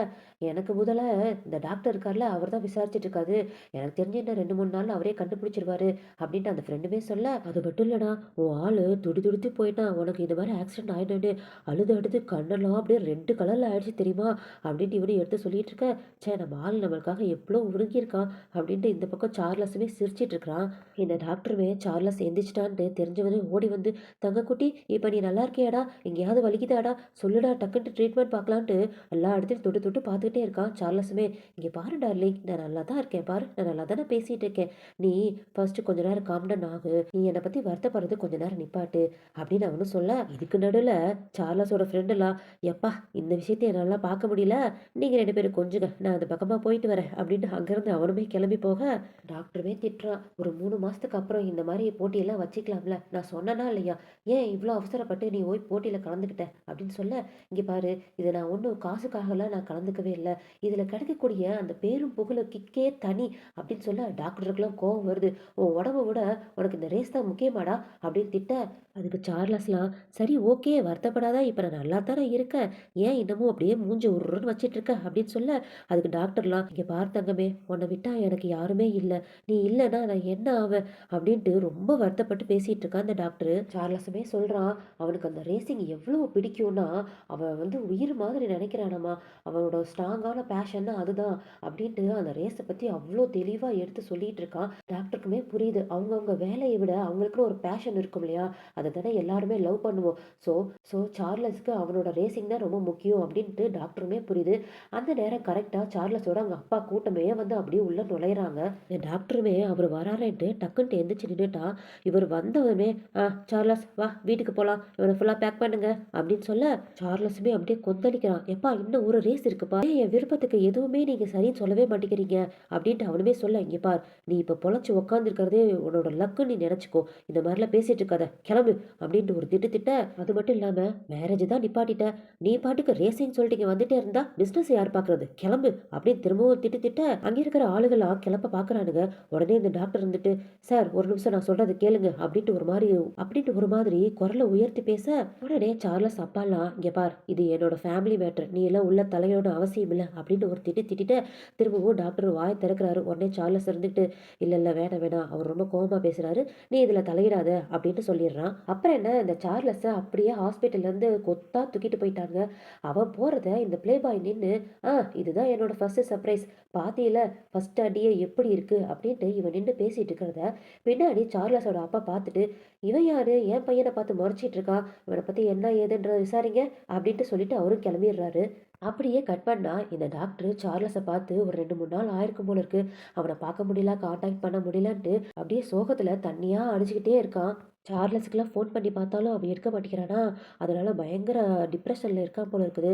எனக்கு முதல்ல இந்த டாக்டர் இருக்கார்ல அவர் தான் விசாரிச்சுட்டு இருக்காரு, எனக்கு தெரிஞ்சு இன்னும் 2 3 நாள் அவரே கண்டுபிடிச்சிருவாரு அப்படின்ட்டு அந்த ஃப்ரெண்டுமே சொல்ல, அது மட்டும் இல்லடா, உன் ஆளு துடி துடித்து போயிட்டான். உனக்கு இந்த மாதிரி ஆக்சிடென்ட் ஆயிடும்னு அழுது அழுது கண்ணெல்லாம் அப்படியே ரெட் கலர்ல ஆயிடுச்சு தெரியுமா? அப்படின்ட்டு இவனு எடுத்து சொல்லிட்டு இருக்க. ச்சே, நம்ம ஆள் நம்மளுக்காக எவ்வளோ உருகியிருக்கான் அப்படின்ட்டு இந்த பக்கம் சார்லஸுமே சிரிச்சிட்டு இருக்கிறான். இந்த டாக்டருமே சார்லஸ் எந்திரிச்சிட்டான்ட்டு தெரிஞ்சவனே ஓடி வந்து, தங்கக்குட்டி இப்போ நீ நல்லா இருக்கியாடா? எங்கேயாவது வலிக்குதாடா? சொல்லுடா, டக்குன்ட்டு ட்ரீட்மெண்ட் பார்க்கலான்ட்டு எல்லா இடத்தையும் தொட்டு தொட்டு பார்த்துக்கிட்டே இருக்கான் சார்லஸுமே. இங்கே பாரு டார்லிங், நான் நல்லா தான் இருக்கேன் பாரு, நான் நல்லா தானே பேசிட்டு இருக்கேன். நீ ஃபர்ஸ்ட் கொஞ்ச நேரம் காம்டன் ஆகு, நீ என்னை பற்றி வருத்தப்படுறது கொஞ்ச நேரம் நிப்பாட்டு அப்படின்னு அவனும் சொல்ல, இதுக்கு நடுவில் சார்லஸோட ஃப்ரெண்டுலாம், எப்பா இந்த விஷயத்தை என்னால் பார்க்க முடியல, நீங்கள் ரெண்டு பேரும் கொஞ்சங்க, நான் அந்த பக்கமாக போயிட்டு வரேன் அப்படின்ட்டு அங்கேருந்து அவனுமே கிளம்பி போக டாக்டருமே திட்டுறான். ஒரு 3 மாதத்துக்கு அப்புறம் இந்த மாதிரி போட்டியெல்லாம் வச்சுக்கலாம்ல, நான் சொன்னனா இல்லையா? ஏன் இவ்வளோ அவசரப்பட்டு நீ போய் போட்டியில் கலந்துக்கிட்ட அப்படின்னு சொல்ல, இங்கே பாரு, இதை நான் ஒன்றும் காசுக்காகலாம் நான் கலந்துக்கவே இல்லை, இதில் கிடைக்கக்கூடிய அந்த பேரும் புகழ கிக்கே தனி அப்படின்னு சொல்ல டாக்டருக்கெல்லாம் கோவம் வருது. உன் உடம்ப விட உனக்கு இந்த ரேஸ் தான் முக்கியமாடா அப்படின்னு திட்ட, அதுக்கு சார்லஸ்லாம், சரி ஓகே வருத்தப்படாதா, இப்போ நான் நல்லா தானே இருக்கேன், ஏன் இன்னமும் அப்படியே மூஞ்சி உருன்னு வச்சிட்டு இருக்க அப்படின்னு சொல்ல, அதுக்கு டாக்டர்லாம், இங்கே பார்த்தங்கமே, உன்னை விட்டா எனக்கு யாருமே இல்லை, நீ இல்லைன்னா நான் என்ன ஆவேன் அப்படின்ட்டு ரொம்ப வருத்தப்பட்டு பேசிட்டு இருக்கான் அந்த டாக்டர். சார்லஸுமே சொல்றான், அவனுக்கு அந்த ரேசிங் எவ்வளோ பிடிக்கும்னா அவன் வந்து உயிர் மாதிரி நினைக்கிறானாமா, அவனோட ஸ்ட்ராங்கான பேஷன்னா அதுதான் அப்படின்ட்டு அந்த ரேஸை பற்றி அவ்வளோ தெளிவாக எடுத்து சொல்லிட்டு இருக்கான். டாக்டருக்குமே புரியுது, அவங்கவுங்க வேலையை விட அவங்களுக்குன்னு ஒரு பேஷன் இருக்கும் இல்லையா, அதை தானே எல்லாருமே லவ் பண்ணுவோம். ஸோ ஸோ சார்லஸ்க்கு அவனோட ரேசிங் தான் ரொம்ப முக்கியம் அப்படின்ட்டு டாக்டருமே புரியுது. அந்த நேரம் கரெக்டாக சார்லஸோட அவங்க அப்பா கூட்டமே வந்து அப்படியே உள்ள நுழையிறாங்க. டாக்டருமே அவர் வராருன்ட்டு டக்குன்ட்டு எந்திரிச்சு நின்றுட்டா, இவர் வந்தவருமே, சார்லஸ் வா வீட்டுக்கு போகலாம், இவனை ஃபுல்லாக பேக் பண்ணுங்க அப்படின்னு சொல்ல, சார்லஸுமே அப்படியே கொந்தளிக்கிறான். எப்பா இன்னும் ஒரு ரேஸ் இருக்குப்பா, என் விருப்பத்துக்கு எதுவுமே நீங்கள் சரின்னு சொல்லவே மாட்டேங்கிறீங்க அப்படின்ட்டு அவனுமே சொல்ல, இங்கே பார், நீ இப்போ பொழைச்சி உட்காந்துருக்கிறதே உன்னோட லக்குன்னு நீ நினச்சிக்கோ, இந்த மாதிரிலாம் பேசிட்டு இருக்காத, கிளம்பு அப்படின்ட்டு ஒரு திட்டு திட்ட, அது மட்டும் இல்லாமல் மேரேஜ் தான் நிப்பாட்டிட்ட, நீ பாட்டுக்கு ரேசிங் சொல்லிட்டு இங்கே வந்துட்டே இருந்தா பிஸ்னஸ் யார் பார்க்கறது, கிளம்பு அப்படின்னு திரும்பவும் திட்டு திட்ட, அங்கே இருக்கிற ஆளுகளாம் கிளம்ப பார்க்குறானுங்க. உடனே இந்த டாக்டர் இருந்துட்டு, சார் ஒரு நிமிஷம் நான் சொல்றது கேளுங்க அப்படின்ட்டு ஒரு மாதிரி குரலை உயர்த்தி பேச, உடனே சார்லஸ் அப்பாலாம், இங்கே பார், இது என்னோட ஃபேமிலி மேட்ரு, நீ எல்லாம் உள்ள தலையோட அவசியம் இல்லை அப்படின்னு ஒரு திட்டிட்டு திரும்பவும் டாக்டர் வாய் திறக்கிறாரு. உடனே சார்லஸ் இருந்துட்டு, இல்லை இல்லை வேணாம் வேணாம், அவர் ரொம்ப கோபமாக பேசுறாரு, நீ இதில் தலையிடாத அப்படின்னு சொல்லிடுறான். அப்புறம் என்ன, இந்த சார்லஸை அப்படியே ஹாஸ்பிட்டல்லேருந்து கொத்தா தூக்கிட்டு போயிட்டாங்க. அவன் போகிறத இந்த பிளே பாய் நின்று, இதுதான் என்னோட ஃபர்ஸ்ட் சர்ப்ரைஸ், பாத்தியில ஃபர்ஸ்ட் அடியே எப்படி இருக்கு அப்படின்ட்டு இவன் நின்று பேசிட்டு இருக்கிறத பின்னாடி சார்லஸோட அப்பா பார்த்துட்டு, இவன் யாரு என் பையனை பார்த்து முறைச்சிட்டு இருக்கான், இவனை பற்றி என்ன ஏதுன்ற விசாரிங்க அப்படின்ட்டு சொல்லிட்டு அவரும் கிளம்பிடுறாரு. அப்படியே கட் பண்ணா இந்த டாக்டர் சார்லஸை பார்த்து ஒரு 2 3 நாள் ஆயிருக்கும் போல இருக்கு, அவனை பார்க்க முடியல, காண்டாக்ட் பண்ண முடியலன்ட்டு அப்படியே சோகத்துல தண்ணியா அடிச்சுக்கிட்டே இருக்கான். சார்லஸுக்கெல்லாம் ஃபோன் பண்ணி பார்த்தாலும் அவன் எடுக்க மாட்டேங்கிறானா, அதனால பயங்கர டிப்ரெஷனில் இருக்கான் போல இருக்குது.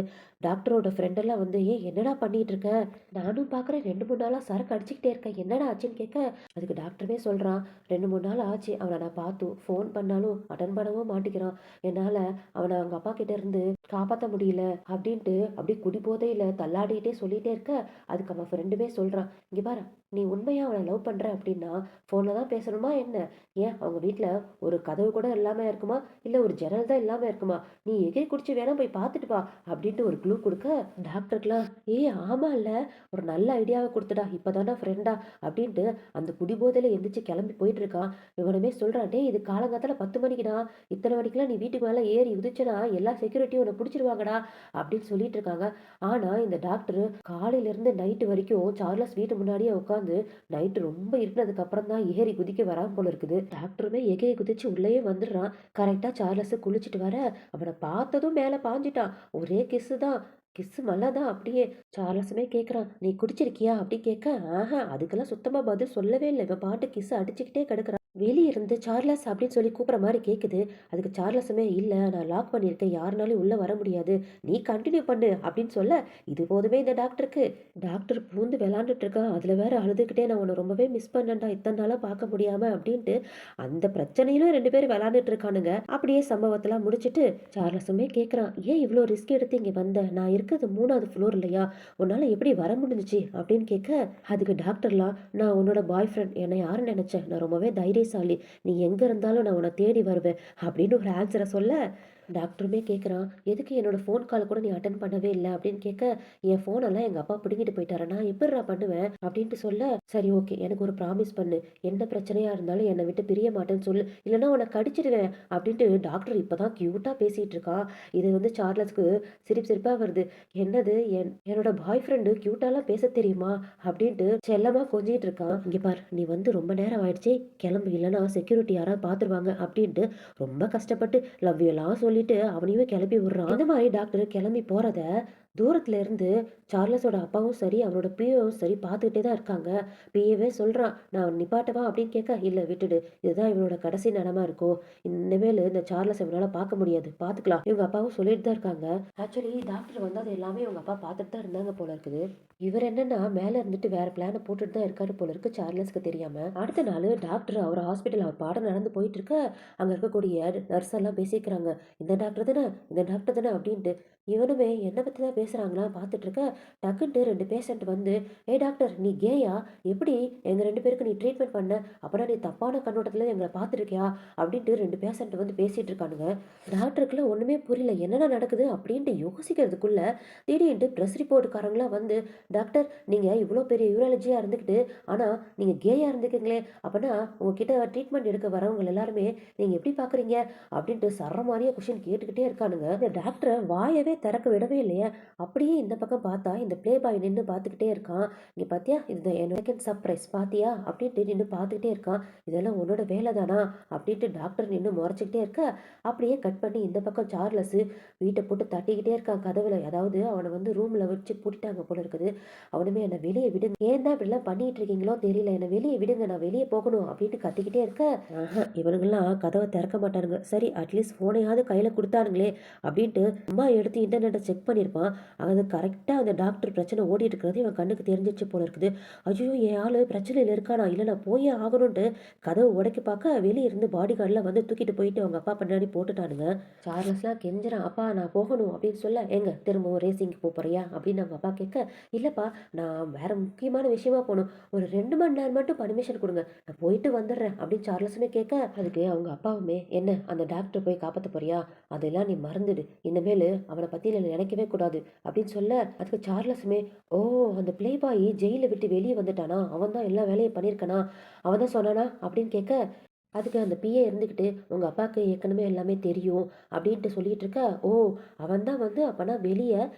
டாக்டரோட ஃப்ரெண்டெல்லாம் வந்து, ஏன் என்னடா பண்ணிட்டு இருக்க, நானும் பார்க்குறேன் 2 3 நாளாக சரக்கு அடிச்சுக்கிட்டே இருக்கேன், என்னடா ஆச்சுன்னு கேட்க, அதுக்கு டாக்டருமே சொல்கிறான், 2 3 நாள் ஆச்சு அவனை நான் பார்த்தும், ஃபோன் பண்ணாலும் அட்டன் பண்ணவும் மாட்டேங்கிறான், என்னால் அவனை அவங்க அப்பா கிட்ட இருந்து காப்பாற்ற முடியல அப்படின்ட்டு அப்படியே குடி போதையில் தள்ளாடிக்கிட்டே சொல்லிகிட்டே இருக்க, அதுக்கு அவன் ஃப்ரெண்டுமே சொல்கிறான், இங்கே பாரு, நீ உண்மையாக அவனை லவ் பண்ணுற அப்படின்னா ஃபோனில் தான் பேசணுமா என்ன, ஏன் அவங்க வீட்டில் ஒரு கதவு கூட இல்லாமல் இருக்குமா, இல்லை ஒரு ஜன்னல் தான் இல்லாமல் இருக்குமா, நீ எகிரி குடிச்சு வேணா போய் பார்த்துட்டு வா அப்படின்ட்டு ஒரு க்ளூ கொடுக்க, டாக்டருக்குலாம் ஆமா இல்லை, ஒரு நல்ல ஐடியாவை கொடுத்துடா, இப்போ தானே ஃப்ரெண்டா அப்படின்ட்டு அந்த குடிபோதையில் எந்திரிச்சு கிளம்பி போயிட்டு இருக்கான். இவனுமே சொல்கிறான், டே இது காலங்காலத்தில் 10 மணிக்குடா, இத்தனை மணிக்கெலாம் நீ வீட்டுக்கு மேலே ஏறி உதிச்சுனா எல்லா செக்யூரிட்டியும் உன்னை பிடிச்சிருவாங்கடா அப்படின்னு சொல்லிட்டு இருக்காங்க. ஆனால் இந்த டாக்டர் காலையிலேருந்து நைட்டு வரைக்கும் சார்லஸ் வீட்டு முன்னாடியே உட்காந்து நைட்டு ரொம்ப இருட்டினதுக்கு அப்புறம் தான் ஏறி குதிக்க வராம போல இருக்குது. டாக்டருமே எகிரி குதிச்சு உள்ளேயே வந்துடுறான். கரெக்டா சார்லஸ் குளிச்சுட்டு வர அவனை பார்த்ததும் மேலே பாஞ்சிட்டான். ஒரே கிஸ்ஸு தான், கிஸ்ஸு மல்லதான் அப்படியே. சார்லஸுமே கேட்குறான், நீ குடிச்சிருக்கியா அப்படி கேட்க, அதுக்கெல்லாம் சுத்தமா பதில் சொல்லவே இல்லை. இவன் பாட்டு கிஸ்ஸு அடிச்சுக்கிட்டே கிடக்குறான். வெளியே இருந்து சார்லஸ் அப்படின்னு சொல்லி கூப்பிட்ற மாதிரி கேட்குது. அதுக்கு சார்லஸுமே, இல்லை நான் லாக் பண்ணியிருக்கேன், யாருனாலும் உள்ளே வர முடியாது, நீ கண்டினியூ பண்ணு அப்படின்னு சொல்ல, இது போதுமே இந்த டாக்டருக்கு. டாக்டர் பூந்து விளாண்டுட்டு இருக்கான். அதில் வேற அழுதுகிட்டே, நான் உன்னை ரொம்பவே மிஸ் பண்ணேன்டா, இத்தனை நாளாக பார்க்க முடியாம அப்படின்ட்டு அந்த பிரச்சனையிலும் 2 பேரும் விளாண்டுட்டு இருக்கானுங்க. அப்படியே சம்பவத்தெல்லாம் முடிச்சுட்டு சார்லஸுமே கேட்குறான், ஏன் இவ்வளோ ரிஸ்க் எடுத்து இங்கே வந்த, நான் இருக்கிறது 3வது ஃப்ளோர் இல்லையா, உன்னால் எப்படி வர முடிஞ்சிச்சு அப்படின்னு கேட்க, அதுக்கு டாக்டர்லாம், நான் உன்னோட பாய் ஃப்ரெண்ட், என்னை யாருன்னு நினச்சேன், நான் ரொம்பவே தைரியசாலி, நீ எங்கே இருந்தாலும் நான் உன்னை தேடி வருவேன் அப்படின்னு ஒரு ஆன்சரை சொல்ல, டாக்டருமே கேட்குறான், "எதுக்கு என்னோட ஃபோன் கால் கூட நீ அட்டெண்ட் பண்ணவே இல்ல?" அப்படின்னு கேட்க, "என் ஃபோனெல்லாம் எங்க அப்பா பிடுங்கிட்டு போயிட்டாரு. நான் எப்புட்றா பண்ணுவேன்?" அப்படின்ட்டு சொல்ல, "சரி ஓகே. எனக்கு ஒரு ப்ராமிஸ் பண்ணு. எந்த பிரச்சனையா இருந்தாலும் என்ன விட்டு பிரிய மாட்டேன்னு சொல்லு. இல்லன்னா உன்ன கடிச்சிடுவேன்." அப்படின்ட்டு டாக்டர் இப்பதான் கியூட்டா பேசிட்டு இருக்கான். இது சார்லஸ்க்கு சிரிப்பு சிரிப்பா வருது. என்னது என்னோட பாய் ஃப்ரெண்டு கியூட்டாலாம் பேசத் தெரியுமா? அப்படின்ட்டு செல்லமா கொஞ்சிட்டு இருக்கான். "இங்க பாரு, நீ ரொம்ப நேரம் ஆயிடுச்சு. கிளம்பு. இல்லன்னா செக்யூரிட்டி யாராவது பார்த்துருவாங்க." அப்படின்ட்டு ரொம்ப கஷ்டப்பட்டு லவ் யூ எல்லாம் சொல்லிட்டு அவனையுமே கிளப்பி விடுறான். இந்த மாதிரி டாக்டர் கிளம்பி போறத தூரத்துல இருந்து சார்லஸோட அப்பாவும் சரி, அவரோட பிஏவும் சரி பார்த்துக்கிட்டே தான் இருக்காங்க. பிஏவே சொல்றான், "நான் நிப்பாட்டவா?" அப்படின்னு கேட்க, "இல்ல விட்டுடு. இதுதான் இவனோட கடைசி நேரமா இருக்கும். இனிமேலு இந்த சார்லஸ இவனால பார்க்க முடியாது. பார்த்துக்கலாம்." இவங்க அப்பாவும் சொல்லிட்டு தான் இருக்காங்க. ஆக்சுவலி டாக்டர் வந்து அது எல்லாமே இவங்க அப்பா பார்த்துட்டு தான் இருந்தாங்க போல இருக்குது. இவர் என்னன்னா மேல இருந்துட்டு வேற பிளான போட்டுட்டு தான் இருக்காரு போல இருக்கு சார்லஸ்க்கு தெரியாம. அடுத்த நாள் டாக்டர் அவர் ஹாஸ்பிட்டல் அவர் பாடம் நடந்து போயிட்டு இருக்க, அங்க இருக்கக்கூடிய நர்ஸ் எல்லாம் பேசிக்கிறாங்க. "இந்த டாக்டர் தானே, இந்த டாக்டர் தானே" அப்படின்ட்டு. இவனுமே என்ன பத்தி தான் பேசுறாங்களா பார்த்துட்டு இருக்க, டக்குன்ட்டு 2 பேஷண்ட் வந்து, "ஏய் டாக்டர், நீ கேயா? எப்படி எங்க 2 பேருக்கு நீ ட்ரீட்மெண்ட் பண்ண? அப்பனா நீ தப்பான கண்ணோட்டத்துல எங்கள பார்த்துருக்கியா?" அப்படின்ட்டு 2 பேஷண்ட் வந்து பேசிட்டு இருக்கானுங்க. டாக்டருக்குலாம் ஒண்ணுமே புரியல. என்னடா நடக்குது அப்படின்ட்டு யோசிக்கிறதுக்குள்ள திடீர்னு பிரஸ் ரிப்போர்ட்காரங்களாம் வந்து, "டாக்டர், நீங்க இவ்ளோ பெரிய யூராலஜியா இருந்துகிட்டு, ஆனா நீங்க கேயா இருந்துக்கீங்களே! அப்பன்னா உங்ககிட்ட ட்ரீட்மெண்ட் எடுக்க வரவங்க எல்லாருமே நீங்க எப்படி பார்க்குறீங்க?" அப்படின்ட்டு சரமாரியா கொஸ்டின் கேட்டுக்கிட்டே இருக்கானுங்க. இந்த டாக்டர வாயவே திறக்க விடவே இல்லையே. அப்படியே இந்த பக்கம் பார்த்தா, இந்த ப்ளே பாய் நின்னு பார்த்துக்கிட்டே இருக்கான். "இங்க பார்த்தியா? இது என்னோட செகண்ட் சர்ப்ரைஸ் பார்த்தியா?" அப்படின்ட்டு நின்னு பார்த்துக்கிட்டே இருக்கான். "இதெல்லாம் உன்னோட வேலை தானா?" அப்படின்ட்டு டாக்டர் நின்னு முறைச்சுக்கிட்டே இருக்க, அப்படியே கட் பண்ணி இந்த பக்கம் சார்லஸ் வீட்ட போட்டு தட்டிக்கிட்டே இருக்கான் கதவுல. அதாவது அவன வந்து ரூம்ல வச்சு பூட்டிட்டாங்க போல இருக்குது. அவனுமே, "என்ன வெளிய விடுங்க. ஏன் தான் இப்படிலாம் பண்ணிட்டு இருக்கீங்களோ தெரியல. என்ன வெளிய விடுங்க. நான் வெளிய போகணும்." அப்படின்ட்டு கத்திக்கிட்டே இருக்க, இவனுங்கலாம் கதவ திறக்க மாட்டானுங்க. சரி அட்லீஸ்ட் ஃபோனையாவது கையில குடுத்தானுங்களே அப்படின்ட்டு சும்மா எடுத்து இன்டர்நெட்ட செக் பண்ணியிருப்பான். அது கரெக்ட்டா அந்த டாக்டர் பிரச்சனை ஓடிட்டு இருக்கிறது இவன் கண்ணுக்கு தெரிஞ்சிருச்சு போல இருக்குது. ஐயோ! என் ஆளு பிரச்சனையில இருக்கானா? இல்ல நான் போயே ஆகணுன்ட்டு கதவு உடைக்க பார்க்க வெளிய இருந்து பாடி கார்ட்லாம் வந்து தூக்கிட்டு போயிட்டு அவங்க அப்பா பின்னாடி போட்டுட்டானுங்க. சார்லஸ்லாம் கெஞ்சுறான், "அப்பா நான் போகணும்." அப்படின்னு சொல்ல, "ஏங்க திரும்பவும் ரேசிங்க்கு போறியா?" அப்படின்னு அவங்க அப்பா கேட்க, "இல்லப்பா, நான் வேற முக்கியமான விஷயமா போணும். ஒரு 2 மணி நேரம் மட்டும் பர்மிஷன் குடுங்க. நான் போயிட்டு வந்துடுறேன்." அப்படின்னு சார்லஸுமே கேட்க, அதுக்கு அவங்க அப்பாவுமே, "என்ன அந்த டாக்டர போய் காப்பாத்த போறியா? அதெல்லாம் நீ மறந்துடு. இனிமேலு அவன பத்தி நீ நினைக்கவே கூடாது." அப்படின்னு சொல்ல, அதுக்கு சார்லஸுமே, "ஓ! அந்த ப்ளே பாய் ஜெயில விட்டு வெளிய வந்துட்டானா? அவன் தான் எல்லா வேலையும் பண்ணியிருக்கானா? அவன் தான் சொன்னானா?" அப்படின்னு கேட்க, அதுக்கு அந்த பிஏ இருந்துகிட்டு, "உங்க அப்பாக்கு ஏற்கனவே எல்லாமே தெரியும்." அப்படின்ட்டு சொல்லிட்டு இருக்க, "ஓ! அவன் தான் வந்து அப்பன்னா வெளிய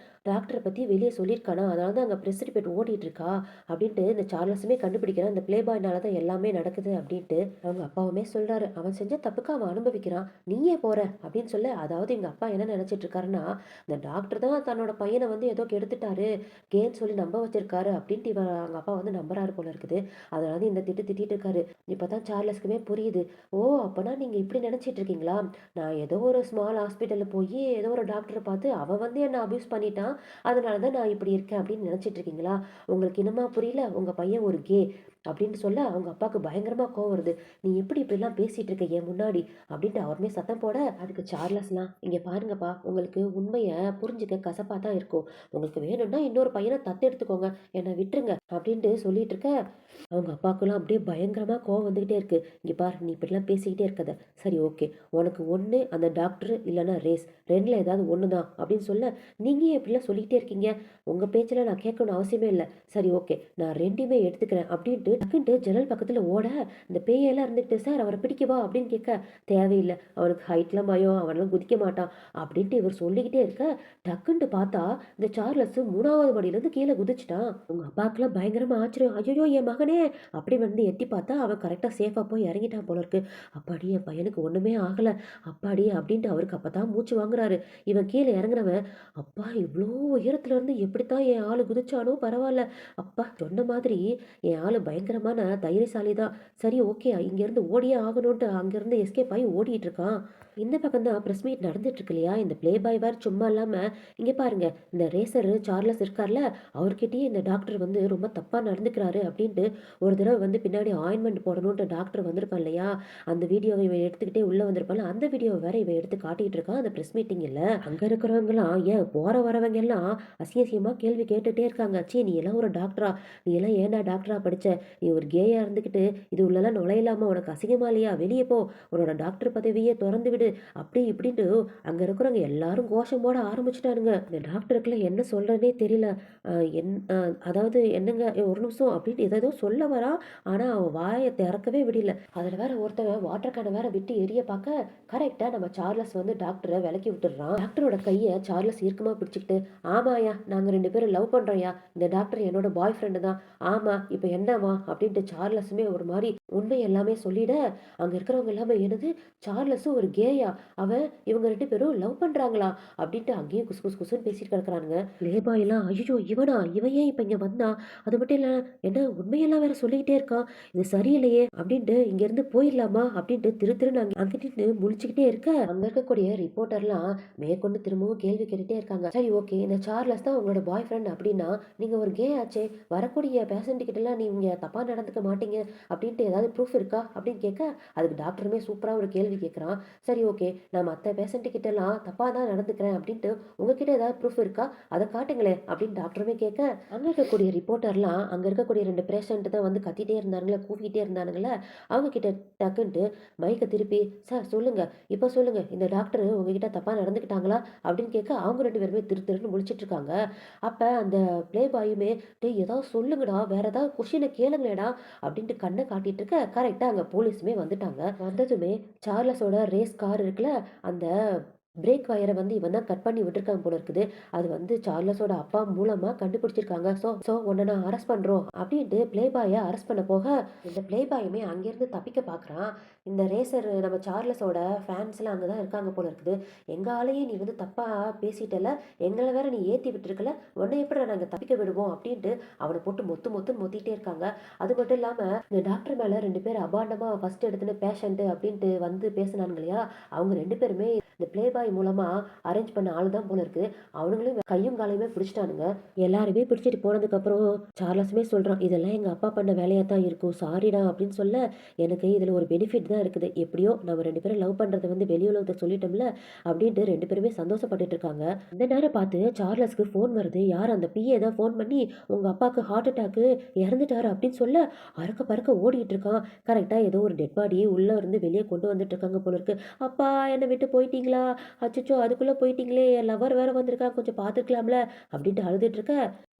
டாக்டர பத்தி வெளிய சொல்லியிருக்கானா? அதனால தான் அங்க பிரஸ் ரிப்போர்ட் ஓடிட்டு இருக்கா." அப்படின்ட்டு இந்த சார்லஸுமே கண்டுபிடிக்கிறான். இந்த ப்ளே பாய்னால தான் எல்லாமே நடக்குது அப்படின்ட்டு. அவங்க அப்பாவுமே சொல்றாரு, "அவன் செஞ்ச தப்புக்கு அவன் அனுபவிக்கிறான். நீ ஏன் போற?" அப்படின்னு சொல்ல, அதாவது எங்க அப்பா என்ன நினைச்சிட்டு இருக்காருன்னா, இந்த டாக்டர் தான் தன்னோட பையன வந்து ஏதோ கெடுத்துட்டாரு, கேன்னு சொல்லி நம்ப வச்சிருக்காரு அப்படின்ட்டு அவங்க அப்பா வந்து நம்புறாரு போல இருக்குது. அதனால வந்து இந்த திட்டிட்டு இருக்காரு. இப்பதான் சார்லஸ்க்குமே புரியுது. "ஓ! அப்பன்னா நீங்க இப்படி நினைச்சிட்டு இருக்கீங்களா? நான் ஏதோ ஒரு ஸ்மால் ஹாஸ்பிட்டல்ல போயி ஏதோ ஒரு டாக்டர பார்த்து அவன் வந்து என்ன அபியூஸ் பண்ணிட்டான். அதனால தான் நான் இப்படி இருக்கேன் அப்படின்னு நினைச்சிட்டு இருக்கீங்களா? உங்களுக்கு இன்னுமா புரியல? உங்க பையன் ஒரு கே." அப்படின்னு சொல்ல அவங்க அப்பாவுக்கு பயங்கரமா கோவம் வருது. "நீ எப்படி இப்படிலாம் பேசிட்டு இருக்க என் முன்னாடி?" அப்படின்ட்டு அவருமே சத்தம் போட, அதுக்கு சார்லஸ்லாம், "இங்க பாருங்கப்பா, உங்களுக்கு உண்மைய புரிஞ்சுக்க கசப்பா தான் இருக்கும். உங்களுக்கு வேணும்னா இன்னொரு பையன தத்தெடுத்துக்கோங்க. என்ன விட்டுருங்க." அப்படின்ட்டு சொல்லிட்டு இருக்க, அவங்க அப்பாவுக்குலாம் அப்படியே பயங்கரமா கோவம் வந்துகிட்டே இருக்கு. "இங்க பாரு, நீ இப்படிலாம் பேசிக்கிட்டே இருக்காத. சரி ஓகே. உனக்கு ஒண்ணு அந்த டாக்டர் இல்லன்னா ரேஸ். 2ல ஏதாவது ஒண்ணு தான்." அப்படின்னு சொல்ல, "நீங்க ஏன் இப்படிலாம் சொல்லிக்கிட்டே இருக்கீங்க? உங்க பேச்செல்லாம் நான் கேட்கணும்னு அவசியமே இல்ல. சரி ஓகே. நான் 2யுமே எடுத்துக்கிறேன்." அப்படின்ட்டு டக்குன்ட்டு ஜன்னல் பக்கத்துல ஓட, இந்த பேயெல்லாம் இருந்துகிட்டு, "சார் அவர பிடிக்கவா?" அப்படின்னு கேட்க, "தேவையில்ல. அவனுக்கு ஹைட்லாம் பயம். அவன்லாம் குதிக்க மாட்டான்." அப்படின்ட்டு இவர் சொல்லிக்கிட்டே இருக்க, டக்குன்ட்டு பார்த்தா இந்த சார்லஸ் 3வது மாடியிலேருந்து கீழ குதிச்சுட்டான். உங்க அப்பாவுக்குலாம் பயங்கரமா ஆச்சரியம். "ஐயய்யோ! என் மகனே!" அப்படி வந்து எட்டி பார்த்தா, அவன் கரெக்ட்டா சேஃபா போய் இறங்கிட்டான் போல இருக்கு. "அப்பாடி! என் பையனுக்கு ஒண்ணுமே ஆகல. அப்பாடி!" அப்படின்ட்டு அவருக்கு அப்பதான் மூச்சு வாங்குறாரு. இவன் கீழ இறங்குனவன், "அப்பா! இவ்ளோ உயரத்துல இருந்து எப்படித்தான் என் ஆளு குதிச்சானோ பரவால்ல. அப்பா! சொன்ன மாதிரி என் ஆளு பயங்கரமான தைரியசாலி தான். சரி ஓகே. இங்கேருந்து ஓடியே ஆகணுன்ட்டு அங்கேருந்து எஸ்கேப் ஆகி ஓடிட்டு இருக்கான்." இந்த பக்கம் தான் பிரஸ் மீட் நடந்துட்டு இருக்கு இல்லையா? இந்த ப்ளே பாய் வேற சும்மா இல்லாம, இங்க பாருங்க, இந்த ரேசர் சார்லஸ் இருக்கார்ல, அவர்கிட்டயே இந்த டாக்டர் வந்து ரொம்ப ரொம்ப தப்பாக நடந்துக்கிறாரு அப்படின்ட்டு ஒரு தடவை வந்து பின்னாடி ஆயின்மெண்ட் போடணுன்ட்டு டாக்டர் வந்திருப்பான் இல்லையா, அந்த வீடியோவை இவன் எடுத்துக்கிட்டே உள்ளே வந்திருப்பான்ல, அந்த வீடியோவை வேற இவன் எடுத்து காட்டிகிட்டு இருக்கான் அந்த ப்ரெஸ் மீட்டிங்கில். அங்கே இருக்கிறவங்களாம் ஏன் போகிற வரவங்க எல்லாம் அசிங்கமாக கேள்வி கேட்டுகிட்டே இருக்காங்க. சீ, நீ எல்லாம் ஒரு டாக்டரா, நீ எல்லாம் ஏன்டா டாக்டரா படிச்ச, நீ ஒரு கேயா இருந்துக்கிட்டு இது உள்ளெல்லாம் நுழையலாமா, உனக்கு அசிங்கமா இல்லையா, வெளியே போ, உன்னோட டாக்டர் பதவியே திறந்து விடு, அப்படி இப்படின்ட்டு அங்கே இருக்கிறவங்க எல்லாரும் கோஷம் போட ஆரம்பிச்சுட்டானுங்க. இந்த டாக்டருக்குலாம் என்ன சொல்கிறதே தெரியல. அதாவது என்னங்க ஒரு நிமிஷம் அப்படின்ட்டு ஏதோ சொல்ல வரா, ஆனால் அவன் வாயை திறக்கவே விடல. அதில் வேற ஒருத்தவன் வாட்டர் கேனை வேற விட்டு எரிய பார்க்க கரெக்டாக நம்ம சார்லஸ் வந்து டாக்டரை விலக்கி விட்டுடுறான். டாக்டரோட கையை சார்லஸ் இறுக்கமாக பிடிச்சிக்கிட்டு, ஆமாயா நாங்கள் 2 பேரும் லவ் பண்ணுறோம்யா, இந்த டாக்டர் என்னோட பாய் ஃப்ரெண்டு தான், ஆமா இப்போ என்னவா அப்படின்ட்டு சார்லஸுமே ஒரு மாதிரி உண்மை எல்லாமே சொல்லிட, அங்கே இருக்கிறவங்க எல்லாமே என்னது சார்லஸும் ஒரு கேயா, அவன் இவங்க 2 பேரும் லவ் பண்ணுறாங்களா அப்படின்ட்டு அங்கேயும் குசு குசு குசுன்னு பேசிட்டு கிடக்குறானுங்க. லேபாயெல்லாம் ஐயோ இவனா, இவன் ஏன் இப்போ இங்கே வந்தான், அது மட்டும் இல்லை என்ன உண்மையெல்லாம் வேற சொல்லிக்கிட்டே இருக்கான், இது சரியில்லையே அப்படின்ட்டு இங்கேருந்து போயிடலாமா அப்படின்ட்டு திரு திருன்னு அங்கிட்டு முழிச்சுக்கிட்டே இருக்க, அங்கே இருக்கக்கூடிய ரிப்போர்ட்டர்லாம் மேற்கொண்டு திரும்பவும் கேள்வி கேட்டுட்டே இருக்காங்க. சரி ஓகே, இந்த சார்லஸ் தான் உங்களோட பாய் ஃப்ரெண்ட் அப்படின்னா நீங்கள் ஒரு கே ஆச்சே, வரக்கூடிய பேஷண்ட் கிட்டலாம் நீங்க தப்பாக நடந்துக்க மாட்டீங்க அப்படின்ட்டு ஏதாவது ப்ரூஃப் இருக்கா அப்படின்னு கேட்க, அதுக்கு டாக்டருமே சூப்பராக ஒரு கேள்வி கேட்குறான். சரி ஓகே, நான் மற்ற பேஷண்ட் கிட்டலாம் தப்பாக தான் நடந்துக்கிறேன் அப்படின்ட்டு உங்ககிட்ட ஏதாவது ப்ரூஃப் இருக்கா, அதை காட்டுங்களே அப்படின்னு டாக்டருமே கேட்க, அங்கே இருக்கக்கூடிய ரிப்போர்ட்டர்லாம் அங்கே இருக்கக்கூடிய 2 பேஷண்ட் தான் வந்து கத்திட்டே இருந்தானுங்களே, கூப்பிக்கிட்டே இருந்தானுங்களே, அவங்க கிட்ட டக்குன்ட்டு மைக்கை திருப்பி, சார் சொல்லுங்க, இப்போ சொல்லுங்க, இந்த டாக்டர் உங்ககிட்ட தப்பாக நடந்துக்கிட்டாங்களா அப்படின்னு கேட்க, அவங்க 2 பேருமே திரு திருன்னு முழிச்சிட்டு இருக்காங்க. அப்போ அந்த ப்ளே பாயுமே, டேய் ஏதாவது சொல்லுங்கடா, வேற ஏதாவது கொஷினை கேளுங்களேடா அப்படின்ட்டு கண்ணை காட்டிட்டு இருக்க, கரெக்டாக அங்கே போலீஸுமே வந்துட்டாங்க. வந்ததுமே சார்லஸோட ரேஸ் கார் இருக்குல்ல, அந்த பிரேக் வயரை வந்து இவன் தான் கட் பண்ணி விட்டுருக்காங்க போல இருக்குது. அது வந்து சார்லஸோட அப்பா மூலமாக கண்டுபிடிச்சிருக்காங்க. ஸோ உன்னை நான் அரெஸ்ட் பண்ணுறோம் அப்படின்ட்டு ப்ளே பாயை அரெஸ்ட் பண்ண போக, இந்த ப்ளே பாயுமே அங்கேருந்து தப்பிக்க பார்க்குறான். இந்த ரேசர் நம்ம சார்லஸோட ஃபேன்ஸ்லாம் அங்கே தான் இருக்காங்க போல இருக்குது. எங்கள் ஆளையே நீ வந்து தப்பாக பேசிட்டல, எங்களை வேற நீ ஏற்றி விட்டுருக்கல, உன்னை எப்படி நாங்கள் தப்பிக்க விடுவோம் அப்படின்ட்டு அவனை போட்டு மொத்துன்னு மொத்திட்டே இருக்காங்க. அது மட்டும் இல்லாமல் இந்த டாக்டர் மேலே 2 பேர் அபாண்டமாக ஃபஸ்ட் எடுத்துன்னு பேஷண்ட்டு அப்படின்ட்டு வந்து பேசினாங்க இல்லையா, அவங்க 2 பேருமே இந்த ப்ளே பாய் மூலமாக அரேஞ்ச் பண்ண ஆள் தான் போல இருக்குது. அவனுங்களும் கையும் காலையுமே பிடிச்சிட்டானுங்க. எல்லாருமே பிடிச்சிட்டு போனதுக்கப்புறம் சார்லஸுமே சொல்கிறான், இதெல்லாம் எங்கள் அப்பா பண்ண வேலையாக தான் இருக்கும், சாரிடா அப்படின்னு சொல்ல, எனக்கு இதில் ஒரு பெனிஃபிட் தான் இருக்குது, எப்படியோ நம்ம 2 பேரும் லவ் பண்ணுறதை வந்து வெளி உலகத்தை சொல்லிட்டோம்ல அப்படின்ட்டு 2 பேருமே சந்தோஷப்பட்டுட்டு இருக்காங்க. இந்த நேரம் பார்த்து சார்லஸ்க்கு ஃபோன் வருது. யார், அந்த பிஏ தான் ஃபோன் பண்ணி உங்கள் அப்பாவுக்கு ஹார்ட் அட்டாக்கு இறந்துட்டாரு அப்படின்னு சொல்ல, அறக்க பறக்க ஓடிட்டு இருக்கான். கரெக்டாக ஏதோ ஒரு டெட் பாடியை உள்ளே இருந்து வெளியே கொண்டு வந்துட்டு இருக்காங்க போல இருக்கு. அப்பா என்னை விட்டு போயிட்டீங்களா, அச்சோ அதுக்குள்ளே போயிட்டீங்களே, என் லவர் வேற வந்திருக்கா, கொஞ்சம் பார்த்துக்கலாம்ல அப்படின்ட்டு அழுதுட்டு இருக்க,